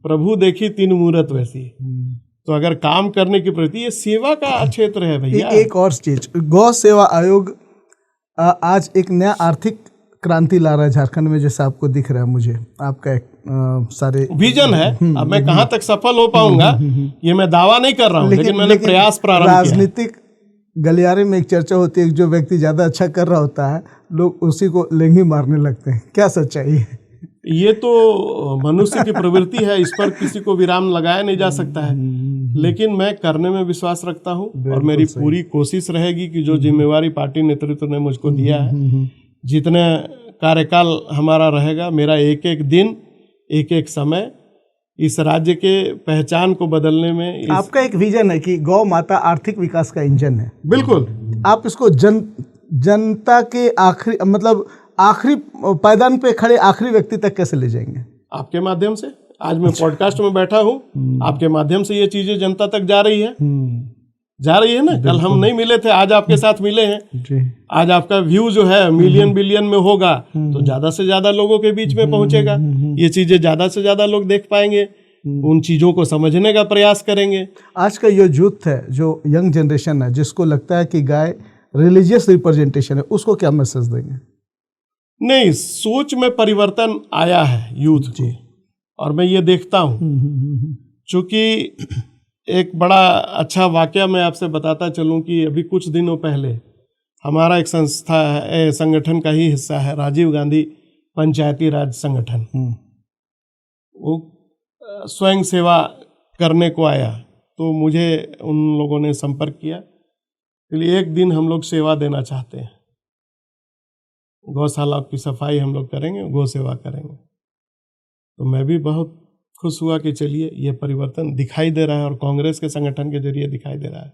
प्रभु देखी 3 मूरत वैसी। तो अगर काम करने की प्रति, ये सेवा का क्षेत्र है भैया। एक और चीज, गौ सेवा आयोग आज एक नया आर्थिक क्रांति ला रहा है झारखंड में, जैसा आपको दिख रहा है। मुझे आपका एक सारे विजन है। अब मैं कहाँ तक सफल हो पाऊंगा ये मैं दावा नहीं कर रहा हूँ, लेकिन मैंने प्रयास प्रारंभ किया। राजनीतिक गलियारे में एक चर्चा होती है, जो व्यक्ति ज्यादा अच्छा कर रहा होता है लोग उसी को लेंगी मारने लगते हैं। क्या सच्चाई है? ये तो मनुष्य की प्रवृत्ति है, इस पर किसी को विराम लगाया नहीं जा सकता है, लेकिन मैं करने में विश्वास रखता हूँ और मेरी पूरी कोशिश रहेगी कि जो जिम्मेवारी पार्टी नेतृत्व ने मुझको दिया है, जितने कार्यकाल हमारा रहेगा, मेरा एक एक दिन, एक एक समय इस राज्य के पहचान को बदलने में आपका एक विजन है कि गौ माता आर्थिक विकास का इंजन है। बिल्कुल। आप इसको जनता के आखिरी, मतलब आखिरी पायदान पे खड़े आखिरी व्यक्ति तक कैसे ले जाएंगे? आपके माध्यम से। आज मैं पॉडकास्ट में बैठा हूँ, आपके माध्यम से ये चीजें जनता तक जा रही है, जा रही है ना। कल हम नहीं मिले थे, आज आपके साथ मिले हैं। आज आपका व्यू जो है मिलियन बिलियन में होगा तो ज्यादा से ज्यादा लोगों के बीच में पहुंचेगा। ये चीजें ज्यादा से ज्यादा लोग देख पाएंगे, उन चीजों को समझने का प्रयास करेंगे। आज का ये यूथ है, जो यंग जनरेशन है, जिसको लगता है कि गाय रिलीजियस रिप्रेजेंटेशन है, उसको क्या मैसेज देंगे? नहीं, सोच में परिवर्तन आया है यूथ को, और मैं ये देखता हूँ। चूंकि एक बड़ा अच्छा वाकया मैं आपसे बताता चलूं कि अभी कुछ दिनों पहले हमारा एक संस्था है, संगठन का ही हिस्सा है, राजीव गांधी पंचायती राज संगठन। वो स्वयं सेवा करने को आया, तो मुझे उन लोगों ने संपर्क किया कि एक दिन हम लोग सेवा देना चाहते हैं, गौशाला की सफाई हम लोग करेंगे, गौ सेवा करेंगे। तो मैं भी बहुत खुश हुआ कि चलिए ये परिवर्तन दिखाई दे रहा है और कांग्रेस के संगठन के जरिए दिखाई दे रहा है।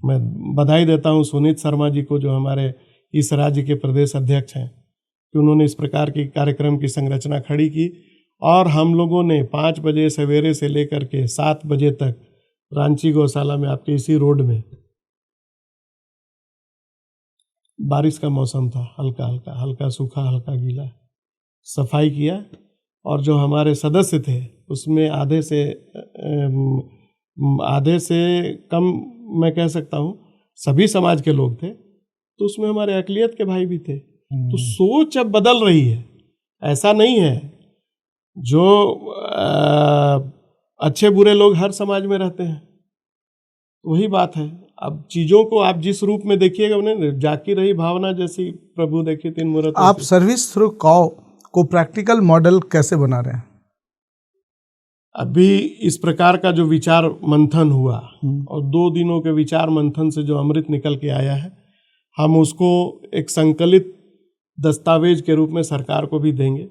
मैं बधाई देता हूं सुनीत शर्मा जी को, जो हमारे इस राज्य के प्रदेश अध्यक्ष हैं, कि उन्होंने इस प्रकार की कार्यक्रम की संरचना खड़ी की। और हम लोगों ने 5 बजे सवेरे से लेकर के 7 बजे तक रांची गौशाला में, आपके इसी रोड में, बारिश का मौसम था, हल्का हल्का, हल्का सूखा हल्का गीला, सफाई किया। और जो हमारे सदस्य थे उसमें आधे से कम मैं कह सकता हूँ सभी समाज के लोग थे, तो उसमें हमारे अकलियत के भाई भी थे। तो सोच अब बदल रही है। ऐसा नहीं है, जो अच्छे बुरे लोग हर समाज में रहते हैं, वही बात है। अब चीजों को आप जिस रूप में देखिएगा, उन्हें जाकी रही भावना जैसी, प्रभु देखिए 3 मूरत। आप सर्विस थ्रू कॉ को प्रैक्टिकल मॉडल कैसे बना रहे हैं? अभी इस प्रकार का जो विचार मंथन हुआ और 2 दिनों के विचार मंथन से जो अमृत निकल के आया है, हम उसको एक संकलित दस्तावेज के रूप में सरकार को भी देंगे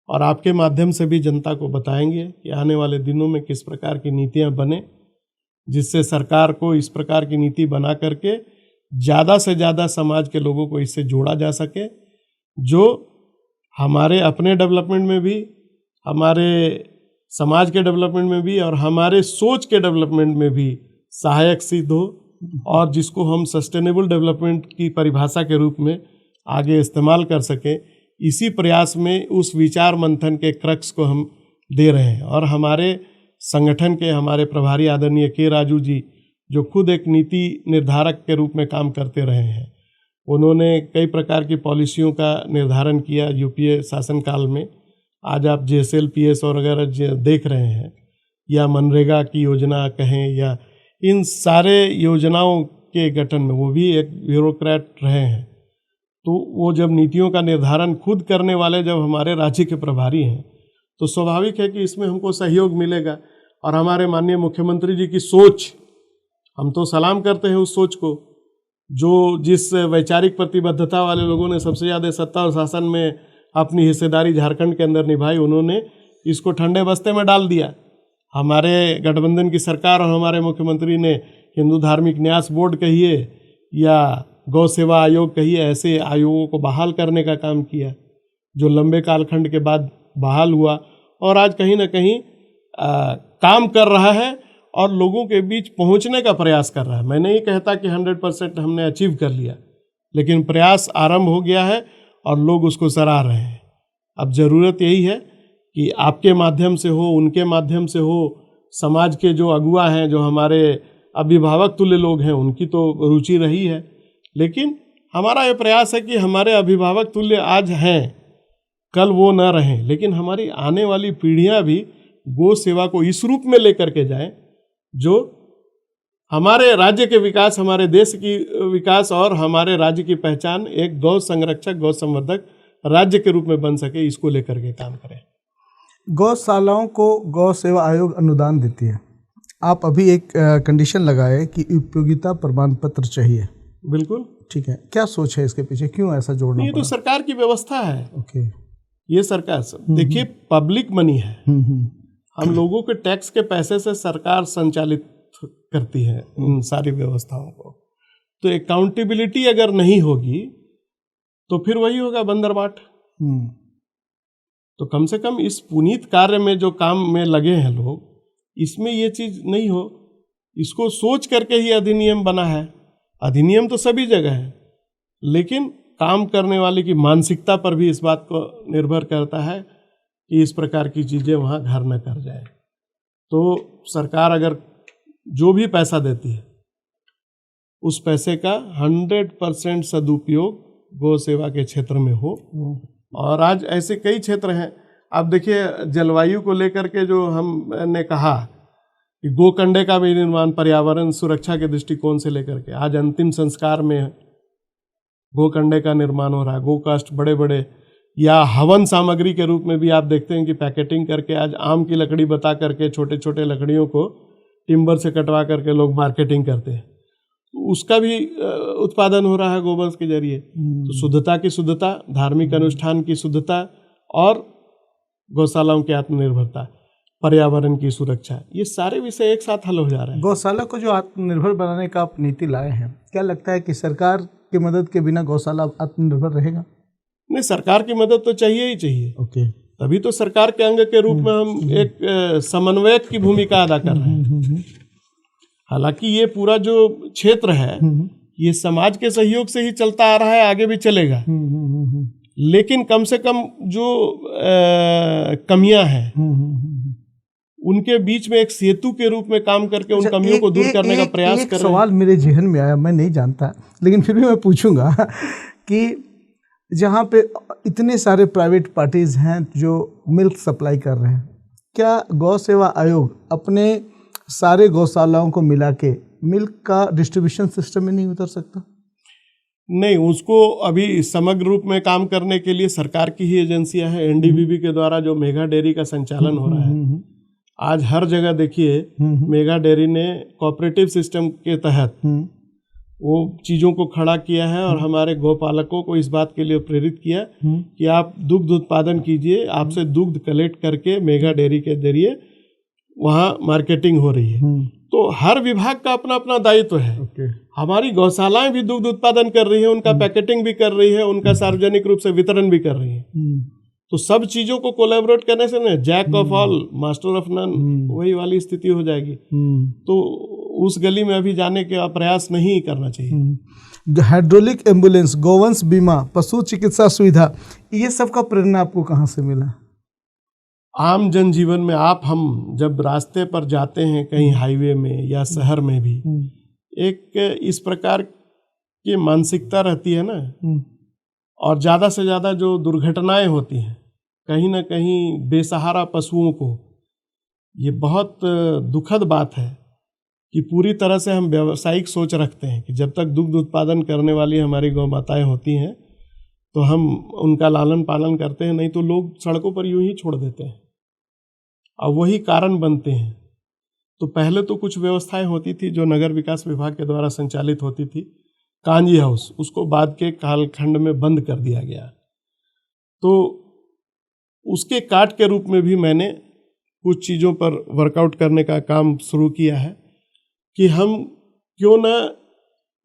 और आपके माध्यम से भी जनता को बताएंगे कि आने वाले दिनों में किस प्रकार की नीतियां बने, जिससे सरकार को इस प्रकार की नीति बना करके ज़्यादा से ज़्यादा समाज के लोगों को इससे जोड़ा जा सके, जो हमारे अपने डेवलपमेंट में भी, हमारे समाज के डेवलपमेंट में भी और हमारे सोच के डेवलपमेंट में भी सहायक सिद्ध हो, और जिसको हम सस्टेनेबल डेवलपमेंट की परिभाषा के रूप में आगे इस्तेमाल कर सकें। इसी प्रयास में उस विचार मंथन के क्रक्स को हम दे रहे हैं। और हमारे संगठन के हमारे प्रभारी आदरणीय के राजू जी, जो खुद एक नीति निर्धारक के रूप में काम करते रहे हैं, उन्होंने कई प्रकार की पॉलिसियों का निर्धारण किया यूपीए शासनकाल में। आज आप JSLPS और अगर देख रहे हैं, या मनरेगा की योजना कहें, या इन सारे योजनाओं के गठन में वो भी एक ब्यूरोक्रेट रहे हैं। तो वो जब नीतियों का निर्धारण खुद करने वाले जब हमारे राज्य के प्रभारी हैं, तो स्वाभाविक है कि इसमें हमको सहयोग मिलेगा। और हमारे माननीय मुख्यमंत्री जी की सोच, हम तो सलाम करते हैं उस सोच को, जो जिस वैचारिक प्रतिबद्धता वाले लोगों ने सबसे ज़्यादा सत्ता और शासन में अपनी हिस्सेदारी झारखंड के अंदर निभाई, उन्होंने इसको ठंडे बस्ते में डाल दिया। हमारे गठबंधन की सरकार और हमारे मुख्यमंत्री ने हिंदू धार्मिक न्यास बोर्ड कहिए या गौ सेवा आयोग कहिए, ऐसे आयोगों को बहाल करने का काम किया, जो लंबे कालखंड के बाद बहाल हुआ और आज कहीं ना कहीं काम कर रहा है और लोगों के बीच पहुंचने का प्रयास कर रहा है। मैं नहीं कहता कि 100% हमने अचीव कर लिया, लेकिन प्रयास आरंभ हो गया है और लोग उसको सराह रहे हैं। अब ज़रूरत यही है कि आपके माध्यम से हो, उनके माध्यम से हो, समाज के जो अगुआ हैं, जो हमारे अभिभावक तुल्य लोग हैं, उनकी तो रुचि रही है, लेकिन हमारा ये प्रयास है कि हमारे अभिभावक तुल्य आज हैं, कल वो न रहें, लेकिन हमारी आने वाली पीढ़ियां भी गौ सेवा को इस रूप में लेकर के जाएं जो हमारे राज्य के विकास, हमारे देश की विकास और हमारे राज्य की पहचान एक गौ संरक्षक, गौ संवर्धक राज्य के रूप में बन सके, इसको लेकर के काम करें। गौशालाओं को गौ सेवा आयोग अनुदान देती है। आप अभी एक कंडीशन लगाए कि उपयोगिता प्रमाण पत्र चाहिए। बिल्कुल ठीक है, क्या सोच है इसके पीछे, क्यों ऐसा जोड़ना ये तो सरकार की व्यवस्था है। ओके, ये सरकार देखिए, पब्लिक मनी है, हम लोगों के टैक्स के पैसे से सरकार संचालित करती है इन सारी व्यवस्थाओं को। तो अकाउंटेबिलिटी अगर नहीं होगी तो फिर वही होगा बंदर बाट। तो कम से कम इस पुनीत कार्य में जो काम में लगे हैं लोग, इसमें ये चीज नहीं हो, इसको सोच करके ही अधिनियम बना है। अधिनियम तो सभी जगह है, लेकिन काम करने वाले की मानसिकता पर भी इस बात को निर्भर करता है कि इस प्रकार की चीज़ें वहाँ घर न कर जाए। तो सरकार अगर जो भी पैसा देती है, उस पैसे का 100% सदुपयोग गौ सेवा के क्षेत्र में हो। और आज ऐसे कई क्षेत्र हैं। आप देखिए, जलवायु को लेकर के जो हमने कहा कि गोकंडे का भी निर्माण पर्यावरण सुरक्षा के दृष्टिकोण से लेकर के आज अंतिम संस्कार में गोकंडे का निर्माण हो रहा है। गोकाष्ठ बड़े बड़े या हवन सामग्री के रूप में भी आप देखते हैं कि पैकेटिंग करके आज आम की लकड़ी बता करके छोटे छोटे लकड़ियों को टिम्बर से कटवा करके लोग मार्केटिंग करते हैं। उसका भी उत्पादन हो रहा है गोबर के जरिए। तो शुद्धता की शुद्धता, धार्मिक अनुष्ठान की शुद्धता और गौशालाओं की आत्मनिर्भरता, पर्यावरण की सुरक्षा, ये सारे विषय एक साथ हल हो जा रहे हैं। गौशाला को जो आत्मनिर्भर बनाने का आप नीति लाए हैं, क्या लगता है कि सरकार की मदद के बिना गौशाला आत्मनिर्भर रहेगा? नहीं, सरकार की मदद तो चाहिए ही चाहिए। ओके, तभी तो सरकार के अंग के रूप में हम एक समन्वयक की भूमिका अदा कर रहे हैं। हालांकि ये पूरा जो क्षेत्र है ये समाज के सहयोग से ही चलता आ रहा है, आगे भी चलेगा, लेकिन कम से कम जो कमियां हैं उनके बीच में एक सेतु के रूप में काम करके उन कमियों को दूर करने का प्रयास कर रहे हैं। सवाल मेरे जहन में आया, मैं नहीं जानता, लेकिन फिर भी मैं पूछूंगा कि जहाँ पे इतने सारे प्राइवेट पार्टीज हैं जो मिल्क सप्लाई कर रहे हैं, क्या गौ सेवा आयोग अपने सारे गौशालाओं को मिला के मिल्क का डिस्ट्रीब्यूशन सिस्टम में नहीं उतर सकता? नहीं, उसको अभी समग्र रूप में काम करने के लिए सरकार की ही एजेंसियां हैं। एनडीबीबी के द्वारा जो मेगा डेयरी का संचालन हो रहा है, आज हर जगह देखिए मेगा डेयरी ने कोऑपरेटिव सिस्टम के तहत वो चीज़ों को खड़ा किया है और हमारे गौपालकों को इस बात के लिए प्रेरित किया कि आप दुग्ध उत्पादन कीजिए, आपसे दुग्ध कलेक्ट करके मेगा डेयरी के जरिए वहाँ मार्केटिंग हो रही है। तो हर विभाग का अपना अपना दायित्व है। हमारी गौशालाएं भी दुग्ध उत्पादन कर रही है, उनका पैकेटिंग भी कर रही है, उनका सार्वजनिक रूप से वितरण भी कर रही है। तो सब चीजों को कोलैबोरेट करने से ना jack of all master of none वही वाली स्थिति हो जाएगी। तो उस गली में अभी जाने का प्रयास नहीं करना चाहिए। हाइड्रोलिक एम्बुलेंस, गौवंश बीमा, पशु चिकित्सा सुविधा, ये सब का प्रेरणा आपको कहाँ से मिला? आम जनजीवन में हम जब रास्ते पर जाते हैं कहीं हाईवे में या शहर में भी, एक इस प्रकार की मानसिकता रहती है ना, और ज़्यादा से ज़्यादा जो दुर्घटनाएं होती हैं कहीं ना कहीं बेसहारा पशुओं को, ये बहुत दुखद बात है कि पूरी तरह से हम व्यावसायिक सोच रखते हैं कि जब तक दुग्ध उत्पादन करने वाली हमारी गौ माताएँ होती हैं तो हम उनका लालन पालन करते हैं, नहीं तो लोग सड़कों पर यूं ही छोड़ देते हैं और वही कारण बनते हैं। तो पहले तो कुछ व्यवस्थाएं होती थी जो नगर विकास विभाग के द्वारा संचालित होती थी, कांजी हाउस, उसको बाद के कालखंड में बंद कर दिया गया। तो उसके काट के रूप में भी मैंने कुछ चीज़ों पर वर्कआउट करने का काम शुरू किया है कि हम क्यों ना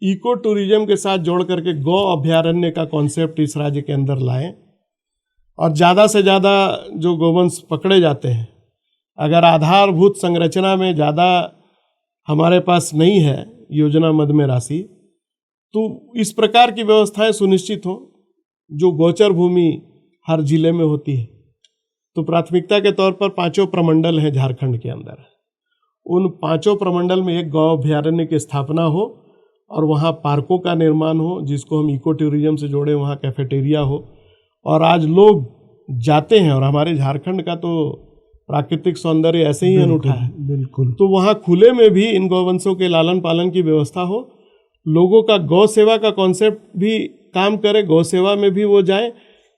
इको टूरिज्म के साथ जोड़ करके गौ अभयारण्य का कॉन्सेप्ट इस राज्य के अंदर लाएं, और ज़्यादा से ज़्यादा जो गोवंश पकड़े जाते हैं, अगर आधारभूत संरचना में ज़्यादा हमारे पास नहीं है योजना मद में राशि, तो इस प्रकार की व्यवस्थाएं सुनिश्चित हो जो गोचर भूमि हर जिले में होती है। तो प्राथमिकता के तौर पर 5 प्रमंडल हैं झारखंड के अंदर, उन 5 प्रमंडल में एक गौ अभयारण्य की स्थापना हो और वहाँ पार्कों का निर्माण हो जिसको हम इको टूरिज्म से जोड़े, वहाँ कैफेटेरिया हो। और आज लोग जाते हैं, और हमारे झारखंड का तो प्राकृतिक सौंदर्य ऐसे ही अनूठा है, बिल्कुल। तो वहाँ खुले में भी इन गौवंशों के लालन पालन की व्यवस्था हो, लोगों का गौ सेवा का कॉन्सेप्ट भी काम करे, गौ सेवा में भी वो जाएं,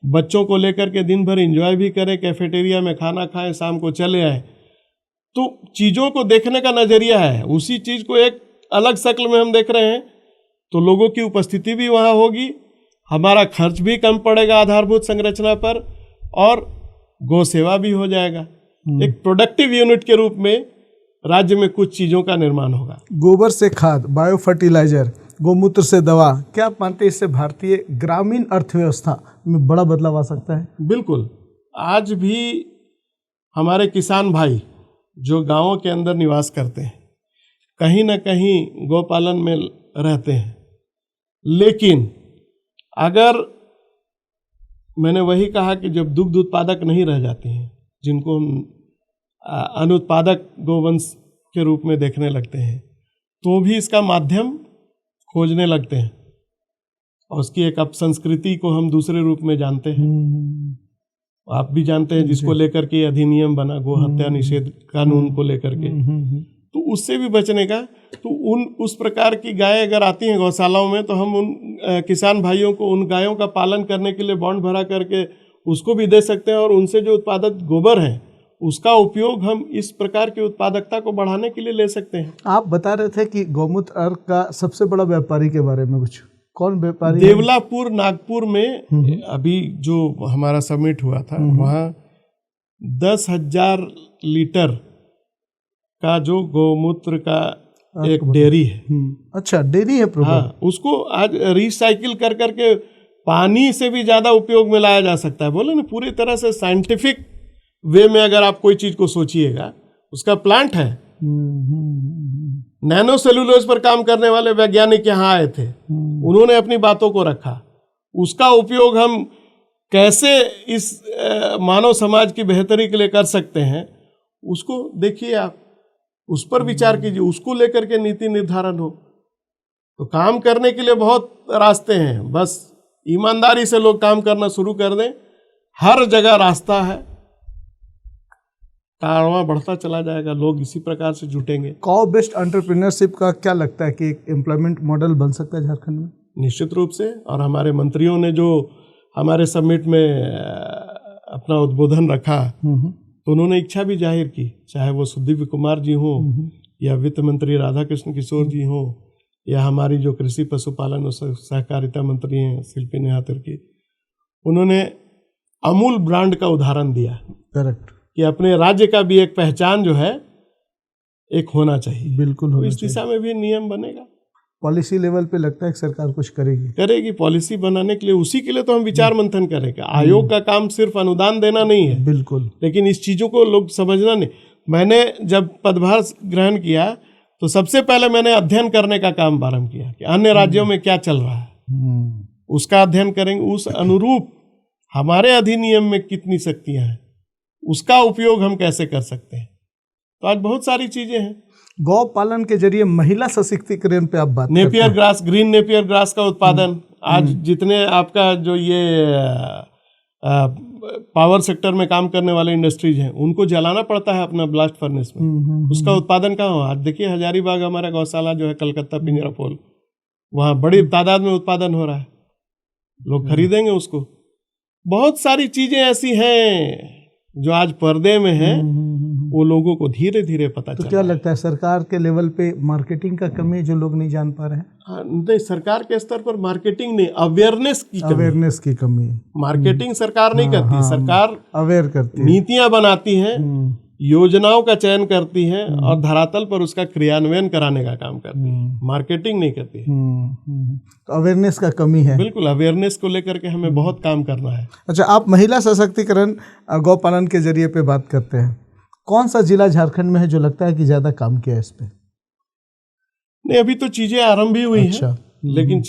बच्चों को लेकर के दिन भर एंजॉय भी करें, कैफेटेरिया में खाना खाएं, शाम को चले आए। तो चीज़ों को देखने का नज़रिया है, उसी चीज़ को एक अलग शक्ल में हम देख रहे हैं, तो लोगों की उपस्थिति भी वहाँ होगी, हमारा खर्च भी कम पड़ेगा आधारभूत संरचना पर, और गौ सेवा भी हो जाएगा। एक प्रोडक्टिव यूनिट के रूप में राज्य में कुछ चीज़ों का निर्माण होगा। गोबर से खाद, बायो फर्टिलाइजर, गोमूत्र से दवा, क्या आप मानते हैं इससे भारतीय ग्रामीण अर्थव्यवस्था में बड़ा बदलाव आ सकता है? बिल्कुल। आज भी हमारे किसान भाई जो गांवों के अंदर निवास करते हैं, कहीं ना कहीं गौपालन में रहते हैं, लेकिन अगर मैंने वही कहा कि जब दुग्ध उत्पादक नहीं रह जाती हैं, जिनको हम अनुत्पादक गोवंश के रूप में देखने लगते हैं, तो भी इसका माध्यम खोजने लगते हैं, और उसकी एक अपसंस्कृति को हम दूसरे रूप में जानते हैं। आप भी जानते हैं, जिसको लेकर के अधिनियम बना, गो हत्या निषेध कानून को लेकर के, तो उससे भी बचने का, तो उस प्रकार की गायें अगर आती हैं गौशालाओं में, तो हम उन किसान भाइयों को उन गायों का पालन करने के लिए बॉन्ड भरा करके उसको भी दे सकते हैं, और उनसे जो उत्पादित गोबर है उसका उपयोग हम इस प्रकार की उत्पादकता को बढ़ाने के लिए ले सकते हैं। आप बता रहे थे कि गौमूत्र का सबसे बड़ा व्यापारी के बारे में कुछ, कौन व्यापारी? देवलापुर नागपुर में अभी जो हमारा समिट हुआ था, वहाँ 10,000 लीटर का जो गौमूत्र का एक डेयरी है। अच्छा, डेयरी है प्रभु। हाँ, उसको आज रिसाइकिल कर करके पानी से भी ज्यादा उपयोग में लाया जा सकता है। बोले ना, पूरी तरह से साइंटिफिक वे में अगर आप कोई चीज को सोचिएगा, उसका प्लांट है। नैनो सेलुलोज पर काम करने वाले वैज्ञानिक यहाँ आए थे, उन्होंने अपनी बातों को रखा, उसका उपयोग हम कैसे इस मानव समाज की बेहतरी के लिए कर सकते हैं, उसको देखिए आप, उस पर विचार कीजिए, उसको लेकर के नीति निर्धारण हो। तो काम करने के लिए बहुत रास्ते हैं, बस ईमानदारी से लोग काम करना शुरू कर दें, हर जगह रास्ता है, कारवां बढ़ता चला जाएगा, लोग इसी प्रकार से जुटेंगे। कॉ बेस्ड एंटरप्रेन्योरशिप का क्या लगता है कि एक एम्प्लॉयमेंट मॉडल बन सकता है झारखंड में? निश्चित रूप से, और हमारे मंत्रियों ने जो हमारे समिट में अपना उद्बोधन रखा, तो उन्होंने इच्छा भी जाहिर की, चाहे वो सुदीव्य कुमार जी हों, या वित्त मंत्री राधा कृष्ण किशोर जी हों, या हमारी जो कृषि पशुपालन और सहकारिता मंत्री हैं शिल्पी नेहा तिर्की, उन्होंने अमूल ब्रांड का उदाहरण दिया। करेक्ट, कि अपने राज्य का भी एक पहचान जो है एक होना चाहिए। बिल्कुल तो इस दिशा में भी नियम बनेगा। पॉलिसी लेवल पे लगता है कि सरकार कुछ करेगी पॉलिसी बनाने के लिए, उसी के लिए तो हम विचार मंथन करेंगे। आयोग का काम सिर्फ अनुदान देना नहीं है, बिल्कुल, लेकिन इस चीज़ों को लोग समझना नहीं। मैंने जब पदभार ग्रहण किया तो सबसे पहले मैंने अध्ययन करने का काम प्रारंभ किया कि अन्य राज्यों में क्या चल रहा है, उसका अध्ययन करेंगे, उस अनुरूप हमारे अधिनियम में कितनी शक्तियाँ हैं, उसका उपयोग हम कैसे कर सकते हैं। तो आज बहुत सारी चीजें हैं। गौ पालन के जरिए महिला सशक्तिकरण पे आप बात Napier grass, green Napier grass का उत्पादन, आज जितने आपका जो ये पावर सेक्टर में काम करने वाले इंडस्ट्रीज हैं, उनको जलाना पड़ता है अपना ब्लास्ट फर्नेस में, उसका उत्पादन कहाँ हो। आज देखिए हजारीबाग हमारा गौशाला जो है कलकत्ता पिंजरापोल, वहाँ बड़ी तादाद में उत्पादन हो रहा है, लोग खरीदेंगे उसको। बहुत सारी चीजें ऐसी हैं जो आज पर्दे में हैं, वो लोगों को धीरे धीरे पता तो चल क्या रहा है। लगता है सरकार के लेवल पे मार्केटिंग का कमी है जो लोग नहीं जान पा रहे हैं? हाँ, नहीं, सरकार के स्तर पर मार्केटिंग नहीं, अवेयरनेस की कमी। अवेयरनेस की कमी है। मार्केटिंग सरकार नहीं करती, सरकार अवेयर करती है। नीतियां बनाती है, योजनाओं का चयन करती है और धरातल पर उसका क्रियान्वयन कराने का काम करती है, मार्केटिंग नहीं करती है। तो अवेयरनेस का कमी है। बिल्कुल, अवेयरनेस को लेकर के हमें बहुत काम करना है। अच्छा, आप महिला सशक्तिकरण गौपालन के जरिए पे बात करते हैं, कौन सा जिला झारखंड में है जो लगता है कि ज़्यादा काम किया है इस पे? नहीं, अभी तो चीजें आरंभ ही हुई अच्छा। हैं, लेकिन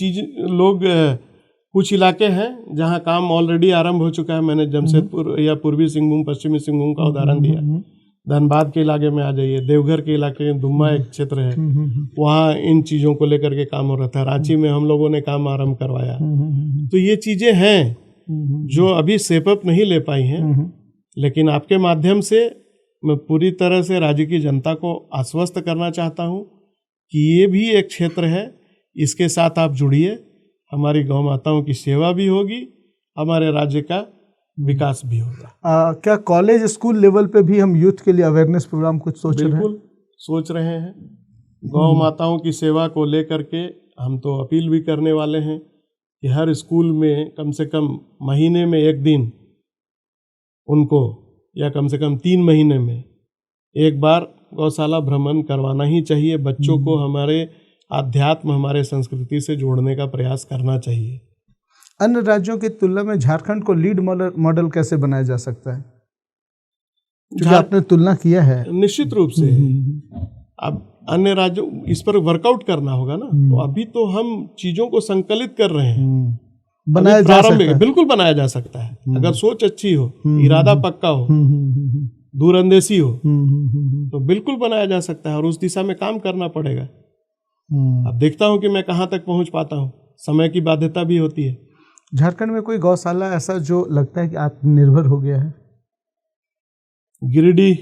लोग कुछ इलाके हैं जहां काम ऑलरेडी आरंभ हो चुका है। मैंने जमशेदपुर या पूर्वी सिंहभूम, पश्चिमी सिंहभूम का उदाहरण दिया। धनबाद के इलाके में आ जाइए, देवघर के इलाके में दुम्मा एक क्षेत्र है, वहाँ इन चीज़ों को लेकर के काम हो रहा था। रांची में हम लोगों ने काम आरंभ करवाया। तो ये चीज़ें हैं जो अभी सेपअप नहीं ले पाई हैं, लेकिन आपके माध्यम से मैं पूरी तरह से राज्य की जनता को आश्वस्त करना चाहता हूँ कि ये भी एक क्षेत्र है, इसके साथ आप जुड़िए, हमारी गौ माताओं की सेवा भी होगी, हमारे राज्य का विकास भी होगा। क्या कॉलेज स्कूल लेवल पे भी हम यूथ के लिए अवेयरनेस प्रोग्राम कुछ सोच रहे हैं? बिल्कुल सोच रहे हैं। गौ माताओं की सेवा को लेकर के हम तो अपील भी करने वाले हैं कि हर स्कूल में कम से कम महीने में एक दिन उनको, या कम से कम 3 महीने में एक बार गौशाला भ्रमण करवाना ही चाहिए। बच्चों को हमारे आध्यात्म, हमारे संस्कृति से जोड़ने का प्रयास करना चाहिए। अन्य राज्यों की तुलना में झारखंड को लीड मॉडल कैसे बनाया जा सकता है? क्योंकि आपने तुलना किया है। निश्चित रूप से अब अन्य राज्यों, इस पर वर्कआउट करना होगा ना। तो अभी तो हम चीजों को संकलित कर रहे हैं, बनाया जा सकता है। बिल्कुल बनाया जा सकता है, अगर सोच अच्छी हो, इरादा पक्का हो, दूरंदेशी हो, तो बिल्कुल बनाया जा सकता है और उस दिशा में काम करना पड़ेगा। अब देखता हूं कि मैं कहां तक पहुंच पाता हूं, समय की बाध्यता भी होती है। झारखंड में कोई गौशाला ऐसा जो लगता है कि आत्मनिर्भर हो गया है? गिरिडीह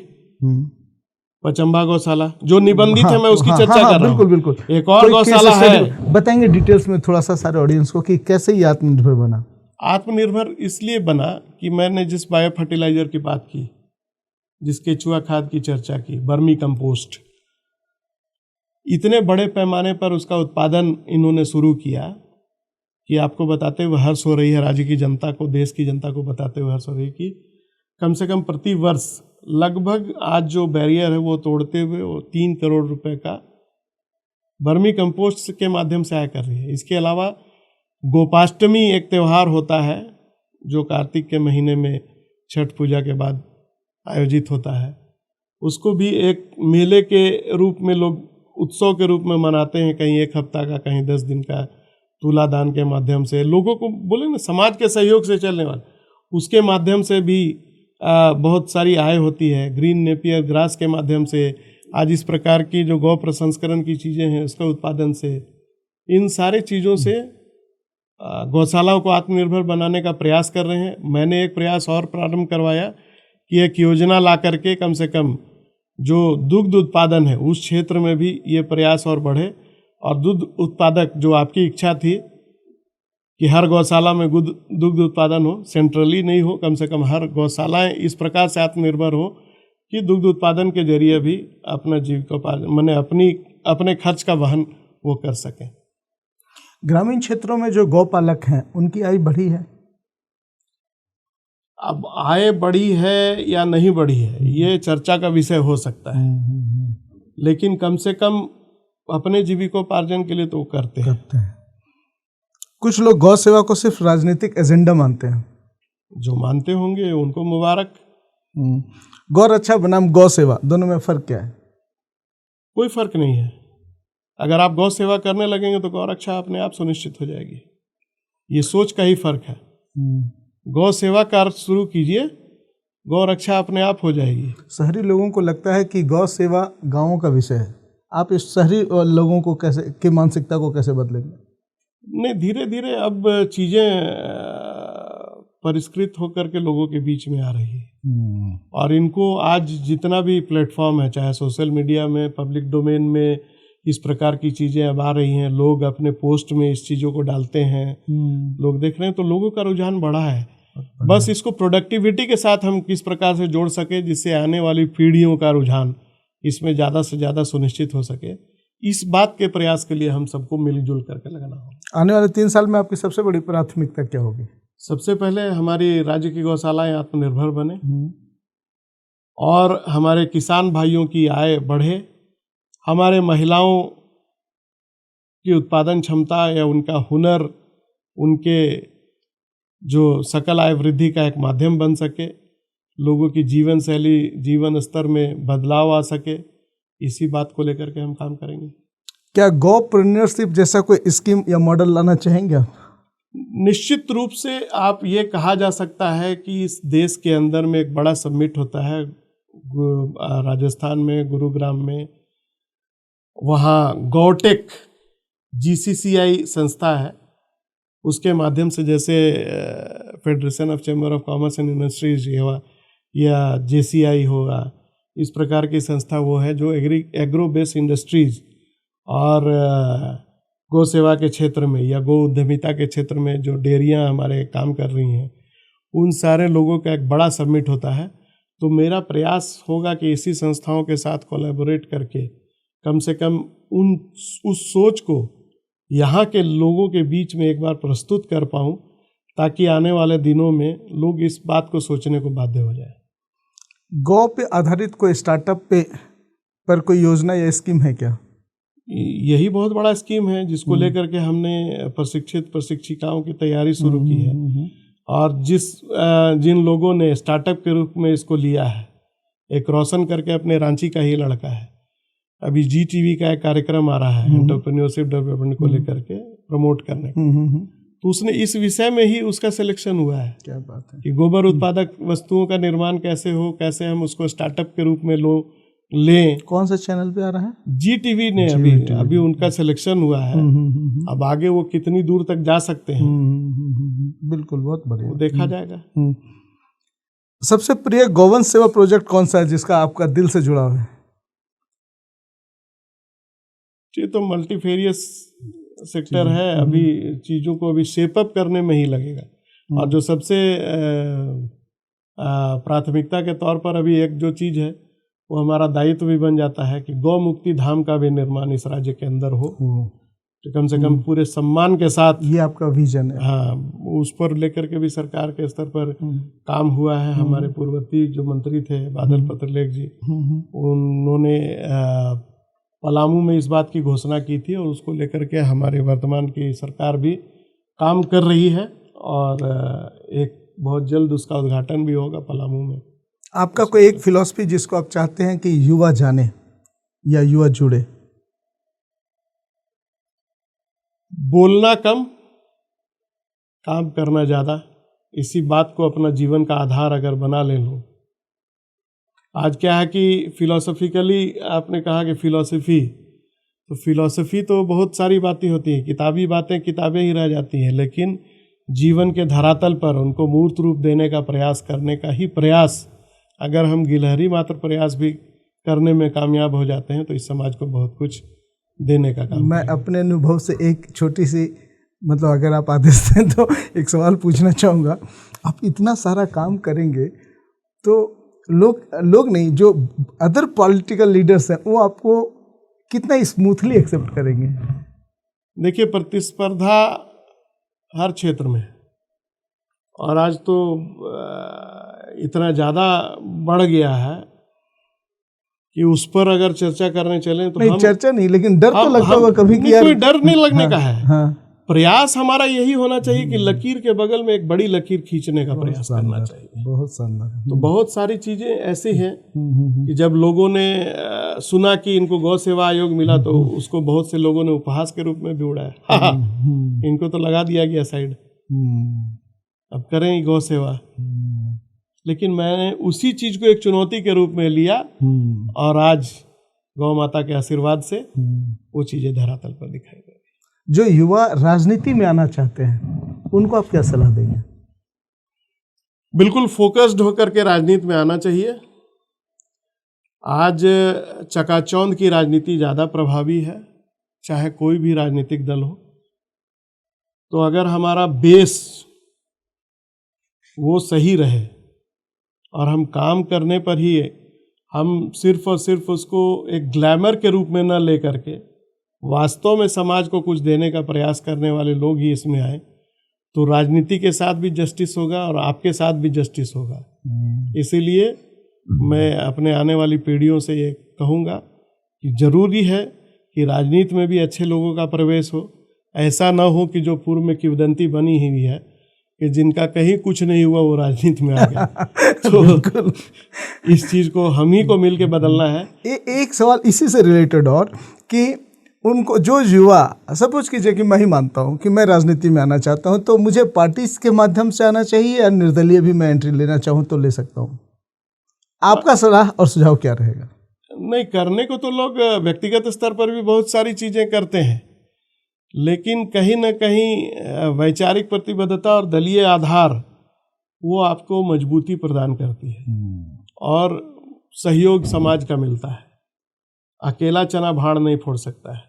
पचम्बा गौशाला जो निबंधित है, मैं उसकी चर्चा कर रहा हूं। बिल्कुल बिल्कुल। एक और गौशाला है, बताएंगे डिटेल्स में थोड़ा सा सारे ऑडियंस को कि कैसे ये आत्मनिर्भर बना? आत्मनिर्भर इसलिए बना कि मैंने जिस बायो फर्टिलाइजर की बात की, जिस केचुआ खाद की चर्चा की, वर्मी कंपोस्ट, इतने बड़े पैमाने पर उसका उत्पादन इन्होंने शुरू किया कि आपको बताते हुए हर्ष हो रही है, राज्य की जनता को, देश की जनता को बताते हुए हर्ष हो रही है कि कम से कम प्रति वर्ष लगभग आज जो बैरियर है वो तोड़ते हुए वो 3 करोड़ रुपए का वर्मी कंपोस्ट के माध्यम से आय कर रही है। इसके अलावा गोपाष्टमी एक त्यौहार होता है जो कार्तिक के महीने में छठ पूजा के बाद आयोजित होता है, उसको भी एक मेले के रूप में लोग उत्सव के रूप में मनाते हैं, कहीं 1 हफ्ता का, कहीं 10 दिन का, तुलादान के माध्यम से लोगों को बोले ना समाज के सहयोग से चलने वाले, उसके माध्यम से भी बहुत सारी आय होती है। ग्रीन नेपियर ग्रास के माध्यम से आज इस प्रकार की जो गौ प्रसंस्करण की चीज़ें हैं उसका उत्पादन से, इन सारे चीज़ों से गौशालाओं को आत्मनिर्भर बनाने का प्रयास कर रहे हैं। मैंने एक प्रयास और प्रारंभ करवाया कि एक योजना ला करके कम से कम जो दुग्ध उत्पादन है उस क्षेत्र में भी ये प्रयास और बढ़े, और दुग्ध उत्पादक जो आपकी इच्छा थी कि हर गौशाला में दुग्ध उत्पादन हो, सेंट्रली नहीं हो, कम से कम हर गौशालाएं इस प्रकार से आत्मनिर्भर हो कि दुग्ध उत्पादन के जरिए भी अपना जीविकोपार्जन, माने अपने खर्च का वहन वो कर सकें। ग्रामीण क्षेत्रों में जो गौपालक हैं उनकी आय बढ़ी है? अब आय बढ़ी है या नहीं बढ़ी है ये चर्चा का विषय हो सकता है, लेकिन कम से कम अपने जीविकोपार्जन के लिए तो करते हैं। कुछ लोग गौ सेवा को सिर्फ राजनीतिक एजेंडा मानते हैं। जो मानते होंगे उनको मुबारक। गौ रक्षा बनाम गौ सेवा, दोनों में फर्क क्या है? कोई फर्क नहीं है। अगर आप गौ सेवा करने लगेंगे तो गौ रक्षा अपने आप सुनिश्चित हो जाएगी। ये सोच का ही फर्क है। गौ सेवा कार्य शुरू कीजिए, गौ रक्षा अपने आप हो जाएगी। शहरी लोगों को लगता है कि गौ सेवा गांवों का विषय है। आप इस शहरी लोगों को कैसे, की मानसिकता को कैसे बदलेंगे? नहीं, धीरे धीरे अब चीज़ें परिष्कृत होकर के लोगों के बीच में आ रही है, और इनको आज जितना भी प्लेटफॉर्म है, चाहे सोशल मीडिया में, पब्लिक डोमेन में, इस प्रकार की चीज़ें अब आ रही हैं। लोग अपने पोस्ट में इस चीज़ों को डालते हैं, लोग देख रहे हैं, तो लोगों का रुझान बढ़ा है। बस इसको प्रोडक्टिविटी के साथ हम किस प्रकार से जोड़ सके जिससे आने वाली पीढ़ियों का रुझान इसमें ज़्यादा से ज़्यादा सुनिश्चित हो सके, इस बात के प्रयास के लिए हम सबको मिलजुल करके लगना होगा। आने वाले 3 साल में आपकी सबसे बड़ी प्राथमिकता क्या होगी? सबसे पहले हमारी राज्य की गौशालाएं आत्मनिर्भर बने और हमारे किसान भाइयों की आय बढ़े, हमारे महिलाओं की उत्पादन क्षमता या उनका हुनर उनके जो सकल आय वृद्धि का एक माध्यम बन सके, लोगों की जीवन शैली जीवन स्तर में बदलाव आ सके, इसी बात को लेकर के हम काम करेंगे। क्या गोप्रेन्योरशिप जैसा कोई स्कीम या मॉडल लाना चाहेंगे आप? निश्चित रूप से आप ये कहा जा सकता है कि इस देश के अंदर में एक बड़ा समिट होता है राजस्थान में, गुरुग्राम में, वहाँ गौटेक GCCI संस्था है, उसके माध्यम से जैसे federation of chamber of commerce and industries या JCI होगा, इस प्रकार की संस्था वो है जो एग्रो बेस्ड इंडस्ट्रीज और गौ सेवा के क्षेत्र में या गौ उद्यमिता के क्षेत्र में जो डेयरियां हमारे काम कर रही हैं, उन सारे लोगों का एक बड़ा समिट होता है। तो मेरा प्रयास होगा कि इसी संस्थाओं के साथ कोलैबोरेट करके कम से कम उस सोच को यहाँ के लोगों के बीच में एक बार प्रस्तुत कर पाऊँ, ताकि आने वाले दिनों में लोग इस बात को सोचने को बाध्य हो जाए। गौ पे आधारित कोई स्टार्टअप पर कोई योजना या स्कीम है क्या? यही बहुत बड़ा स्कीम है जिसको लेकर के हमने प्रशिक्षिकाओं की तैयारी शुरू की है और जिन लोगों ने स्टार्टअप के रूप में इसको लिया है, एक रोशन करके अपने रांची का ही लड़का है, अभी GTV का एक कार्यक्रम आ रहा है एंटरप्रेन्योरशिप डेवलपमेंट को लेकर के प्रमोट करने का, तो उसने इस विषय में ही उसका सिलेक्शन हुआ है। क्या बात है। कि गोबर उत्पादक वस्तुओं का निर्माण कैसे हो, कैसे हम उसको स्टार्टअप के रूप में लें। कौन सा चैनल पे आ रहा है? GTV ने अभी उनका सिलेक्शन हुआ है। अब आगे वो कितनी दूर तक जा सकते हैं, बिल्कुल, बहुत बढ़िया, वो देखा जाएगा। सबसे प्रिय गौवंश सेवा प्रोजेक्ट कौन सा है जिसका आपका दिल से जुड़ाव है? ये तो मल्टीफेरियस सेक्टर है, अभी चीज़ों को अभी शेप अप करने में ही लगेगा। और जो सबसे प्राथमिकता के तौर पर अभी एक जो चीज़ है वो हमारा दायित्व भी बन जाता है कि गौ मुक्ति धाम का भी निर्माण इस राज्य के अंदर हो, तो कम से कम पूरे सम्मान के साथ। ये आपका विजन है? हाँ, उस पर लेकर के भी सरकार के स्तर पर काम हुआ है। हमारे पूर्ववर्ती जो मंत्री थे बादल पत्रलेख जी, उन्होंने पलामू में इस बात की घोषणा की थी और उसको लेकर के हमारे वर्तमान की सरकार भी काम कर रही है और एक बहुत जल्द उसका उद्घाटन भी होगा पलामू में। आपका कोई एक फिलॉसफी जिसको आप चाहते हैं कि युवा जाने या युवा जुड़े? बोलना कम, काम करना ज़्यादा, इसी बात को अपना जीवन का आधार अगर बना ले लो। आज क्या है कि फिलॉसफिकली आपने कहा कि फिलॉसफी तो बहुत सारी बातें होती हैं, किताबी बातें किताबें ही रह जाती हैं, लेकिन जीवन के धरातल पर उनको मूर्त रूप देने का प्रयास करने का ही प्रयास अगर हम गिलहरी मात्र प्रयास भी करने में कामयाब हो जाते हैं तो इस समाज को बहुत कुछ देने का काम। मैं अपने अनुभव से एक छोटी सी, मतलब अगर आप आदेश दें तो एक सवाल पूछना चाहूँगा। आप इतना सारा काम करेंगे तो लोग नहीं, जो अदर पॉलिटिकल लीडर्स हैं वो आपको कितना स्मूथली एक्सेप्ट करेंगे? देखिए, प्रतिस्पर्धा हर क्षेत्र में, और आज तो इतना ज़्यादा बढ़ गया है कि उस पर अगर चर्चा करने चलें तो नहीं, चर्चा नहीं, लेकिन डर तो लगता होगा कभी कि यार, कोई डर नहीं लगने का है। हाँ, प्रयास हमारा यही होना चाहिए कि लकीर के बगल में एक बड़ी लकीर खींचने का प्रयास करना चाहिए। बहुत शानदार। तो बहुत सारी चीजें ऐसी हैं कि जब लोगों ने सुना कि इनको गौ सेवा आयोग मिला तो उसको बहुत से लोगों ने उपहास के रूप में भी उड़ाया। इनको तो लगा दिया गया साइड, अब करें गौ सेवा। लेकिन मैंने उसी चीज को एक चुनौती के रूप में लिया और आज गौ माता के आशीर्वाद से वो चीजें धरातल पर दिखाई दे रही। जो युवा राजनीति में आना चाहते हैं उनको आप क्या सलाह देंगे? बिल्कुल फोकस्ड होकर के राजनीति में आना चाहिए। आज चकाचौंध की राजनीति ज़्यादा प्रभावी है, चाहे कोई भी राजनीतिक दल हो। तो अगर हमारा बेस वो सही रहे, और हम काम करने पर ही हम सिर्फ और सिर्फ उसको एक ग्लैमर के रूप में न ले करके वास्तव में समाज को कुछ देने का प्रयास करने वाले लोग ही इसमें आए, तो राजनीति के साथ भी जस्टिस होगा और आपके साथ भी जस्टिस होगा। इसीलिए मैं अपने आने वाली पीढ़ियों से ये कहूँगा कि जरूरी है कि राजनीति में भी अच्छे लोगों का प्रवेश हो। ऐसा ना हो कि जो पूर्व में किंवदंती बनी हुई है कि जिनका कहीं कुछ नहीं हुआ वो राजनीति में आ गया। तो इस चीज़ को हम ही को मिल के बदलना है। एक सवाल इसी से रिलेटेड और कि उनको जो युवा, सपोज कीजिए कि मैं ही मानता हूँ कि मैं राजनीति में आना चाहता हूँ, तो मुझे पार्टी के माध्यम से आना चाहिए या निर्दलीय भी मैं एंट्री लेना चाहूँ तो ले सकता हूँ? आपका सलाह और सुझाव क्या रहेगा? नहीं, करने को तो लोग व्यक्तिगत स्तर पर भी बहुत सारी चीज़ें करते हैं, लेकिन कहीं ना कहीं वैचारिक प्रतिबद्धता और दलीय आधार वो आपको मजबूती प्रदान करती है और सहयोग समाज का मिलता है। अकेला चना भाड़ नहीं फोड़ सकता है,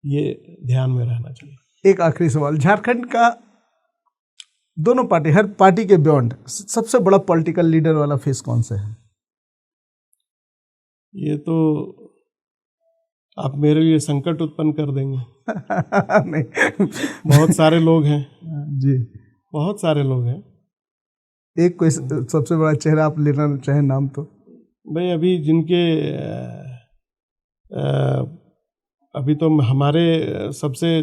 ये ध्यान में रहना चाहिए। एक आखिरी सवाल, झारखंड का दोनों पार्टी, हर पार्टी के बियॉन्ड सबसे बड़ा पॉलिटिकल लीडर वाला फेस कौन सा है? ये तो आप मेरे लिए संकट उत्पन्न कर देंगे। नहीं, बहुत सारे लोग हैं जी, बहुत सारे लोग हैं। एक कोई सबसे बड़ा चेहरा आप लेना चाहें नाम तो? भाई अभी जिनके अभी तो हमारे सबसे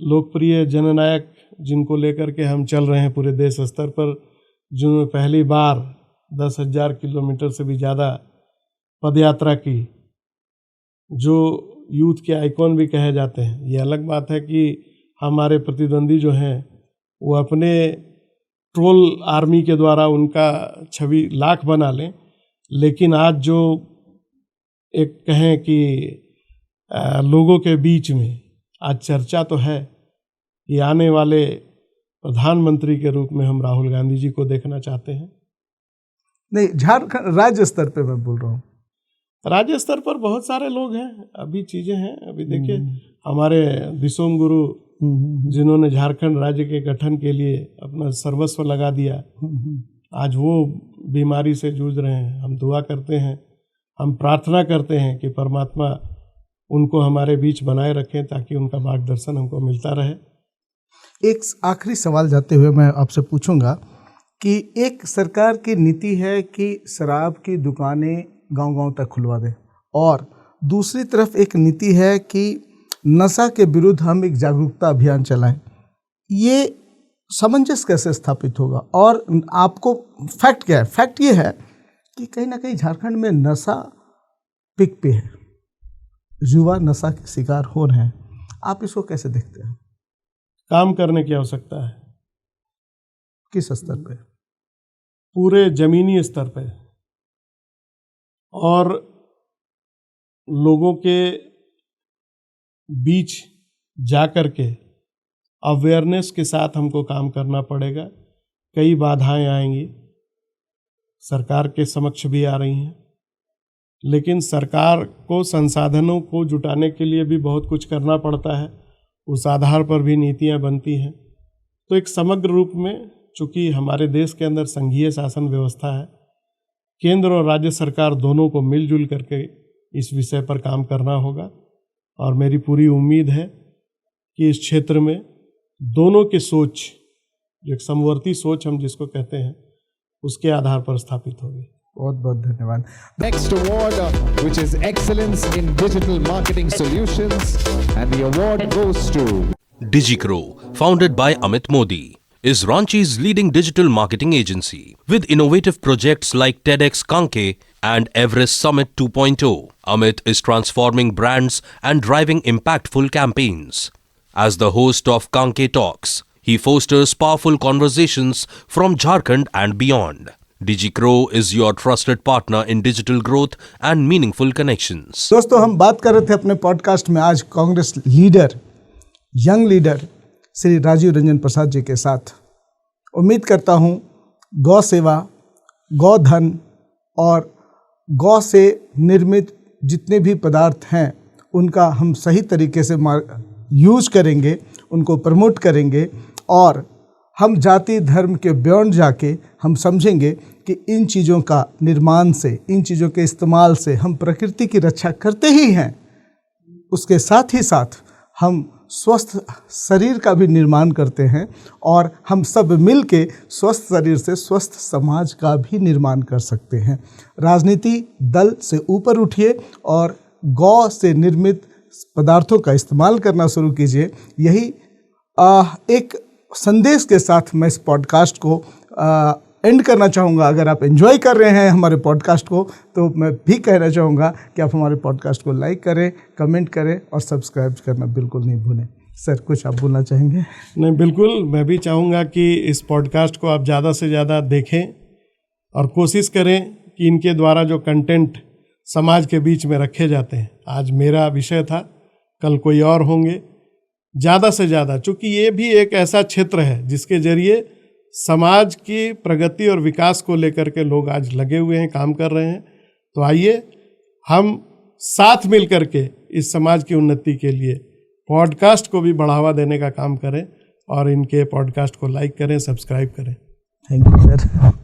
लोकप्रिय जननायक जिनको लेकर के हम चल रहे हैं पूरे देश स्तर पर, जिन्होंने पहली बार 10,000 किलोमीटर से भी ज़्यादा पदयात्रा की, जो यूथ के आइकॉन भी कहे जाते हैं। ये अलग बात है कि हमारे प्रतिद्वंदी जो हैं वो अपने ट्रोल आर्मी के द्वारा उनका छवि लाख बना लें, लेकिन आज जो एक कहें कि लोगों के बीच में आज चर्चा तो है कि आने वाले प्रधानमंत्री के रूप में हम राहुल गांधी जी को देखना चाहते हैं। नहीं, झारखंड राज्य स्तर पे मैं बोल रहा हूँ। राज्य स्तर पर बहुत सारे लोग हैं, अभी चीज़ें हैं। अभी देखिए हमारे दिसोम गुरु जिन्होंने झारखंड राज्य के गठन के लिए अपना सर्वस्व लगा दिया, आज वो बीमारी से जूझ रहे हैं। हम दुआ करते हैं, हम प्रार्थना करते हैं कि परमात्मा उनको हमारे बीच बनाए रखें ताकि उनका मार्गदर्शन हमको मिलता रहे। एक आखिरी सवाल जाते हुए मैं आपसे पूछूंगा कि एक सरकार की नीति है कि शराब की दुकानें गांव-गांव तक खुलवा दें, और दूसरी तरफ एक नीति है कि नशा के विरुद्ध हम एक जागरूकता अभियान चलाएं। ये सामंजस्य कैसे स्थापित होगा? और आपको फैक्ट क्या है? फैक्ट ये है कि कहीं ना कहीं झारखंड में नशा पिक पे है, युवा नशा के शिकार हो रहे हैं। आप इसको कैसे देखते हैं? काम करने की आवश्यकता है। किस स्तर पे? पूरे जमीनी स्तर पे, और लोगों के बीच जाकर के अवेयरनेस के साथ हमको काम करना पड़ेगा। कई बाधाएं आएंगी, सरकार के समक्ष भी आ रही हैं, लेकिन सरकार को संसाधनों को जुटाने के लिए भी बहुत कुछ करना पड़ता है। उस आधार पर भी नीतियां बनती हैं। तो एक समग्र रूप में, चूँकि हमारे देश के अंदर संघीय शासन व्यवस्था है, केंद्र और राज्य सरकार दोनों को मिलजुल करके इस विषय पर काम करना होगा। और मेरी पूरी उम्मीद है कि इस क्षेत्र में दोनों की सोच, जो एक समवर्ती सोच हम जिसको कहते हैं, उसके आधार पर स्थापित होगी। बहुत बहुत धन्यवाद। Next award, which is Excellence in Digital Marketing Solutions, and the award goes to DigiCrow, founded by Amit Modi, is Ranchi's leading digital marketing agency. With innovative projects like TEDx Kanke and Everest Summit 2.0, Amit is transforming brands and driving impactful campaigns. As the host of Kanke Talks, he fosters powerful conversations from Jharkhand and beyond. DigiCrow is your trusted partner in digital growth and meaningful connections. दोस्तों, हम बात कर रहे थे अपने podcast में आज Congress leader, young leader Shri Rajeev Ranjan Prasad ji के साथ। उम्मीद करता हूँ गौ सेवा, गौधन और गौ से निर्मित जितने भी पदार्थ हैं उनका हम सही तरीके से यूज करेंगे, उनको प्रमोट करेंगे और हम जाति धर्म के बियॉन्ड जाके हम समझेंगे कि इन चीज़ों का निर्माण से, इन चीज़ों के इस्तेमाल से हम प्रकृति की रक्षा करते ही हैं, उसके साथ ही साथ हम स्वस्थ शरीर का भी निर्माण करते हैं और हम सब मिल के स्वस्थ शरीर से स्वस्थ समाज का भी निर्माण कर सकते हैं। राजनीति दल से ऊपर उठिए और गौ से निर्मित पदार्थों का इस्तेमाल करना शुरू कीजिए। यही एक संदेश के साथ मैं इस पॉडकास्ट को एंड करना चाहूँगा। अगर आप एंजॉय कर रहे हैं हमारे पॉडकास्ट को तो मैं भी कहना चाहूँगा कि आप हमारे पॉडकास्ट को लाइक करें, कमेंट करें और सब्सक्राइब करना बिल्कुल नहीं भूलें। सर, कुछ आप बोलना चाहेंगे? नहीं, बिल्कुल, मैं भी चाहूँगा कि इस पॉडकास्ट को आप ज़्यादा से ज़्यादा देखें और कोशिश करें कि इनके द्वारा जो कंटेंट समाज के बीच में रखे जाते हैं, आज मेरा विषय था, कल कोई और होंगे, ज़्यादा से ज़्यादा, चूँकि ये भी एक ऐसा क्षेत्र है जिसके ज़रिए समाज की प्रगति और विकास को लेकर के लोग आज लगे हुए हैं, काम कर रहे हैं। तो आइए हम साथ मिल कर के इस समाज की उन्नति के लिए पॉडकास्ट को भी बढ़ावा देने का काम करें और इनके पॉडकास्ट को लाइक करें, सब्सक्राइब करें। Thank you sir.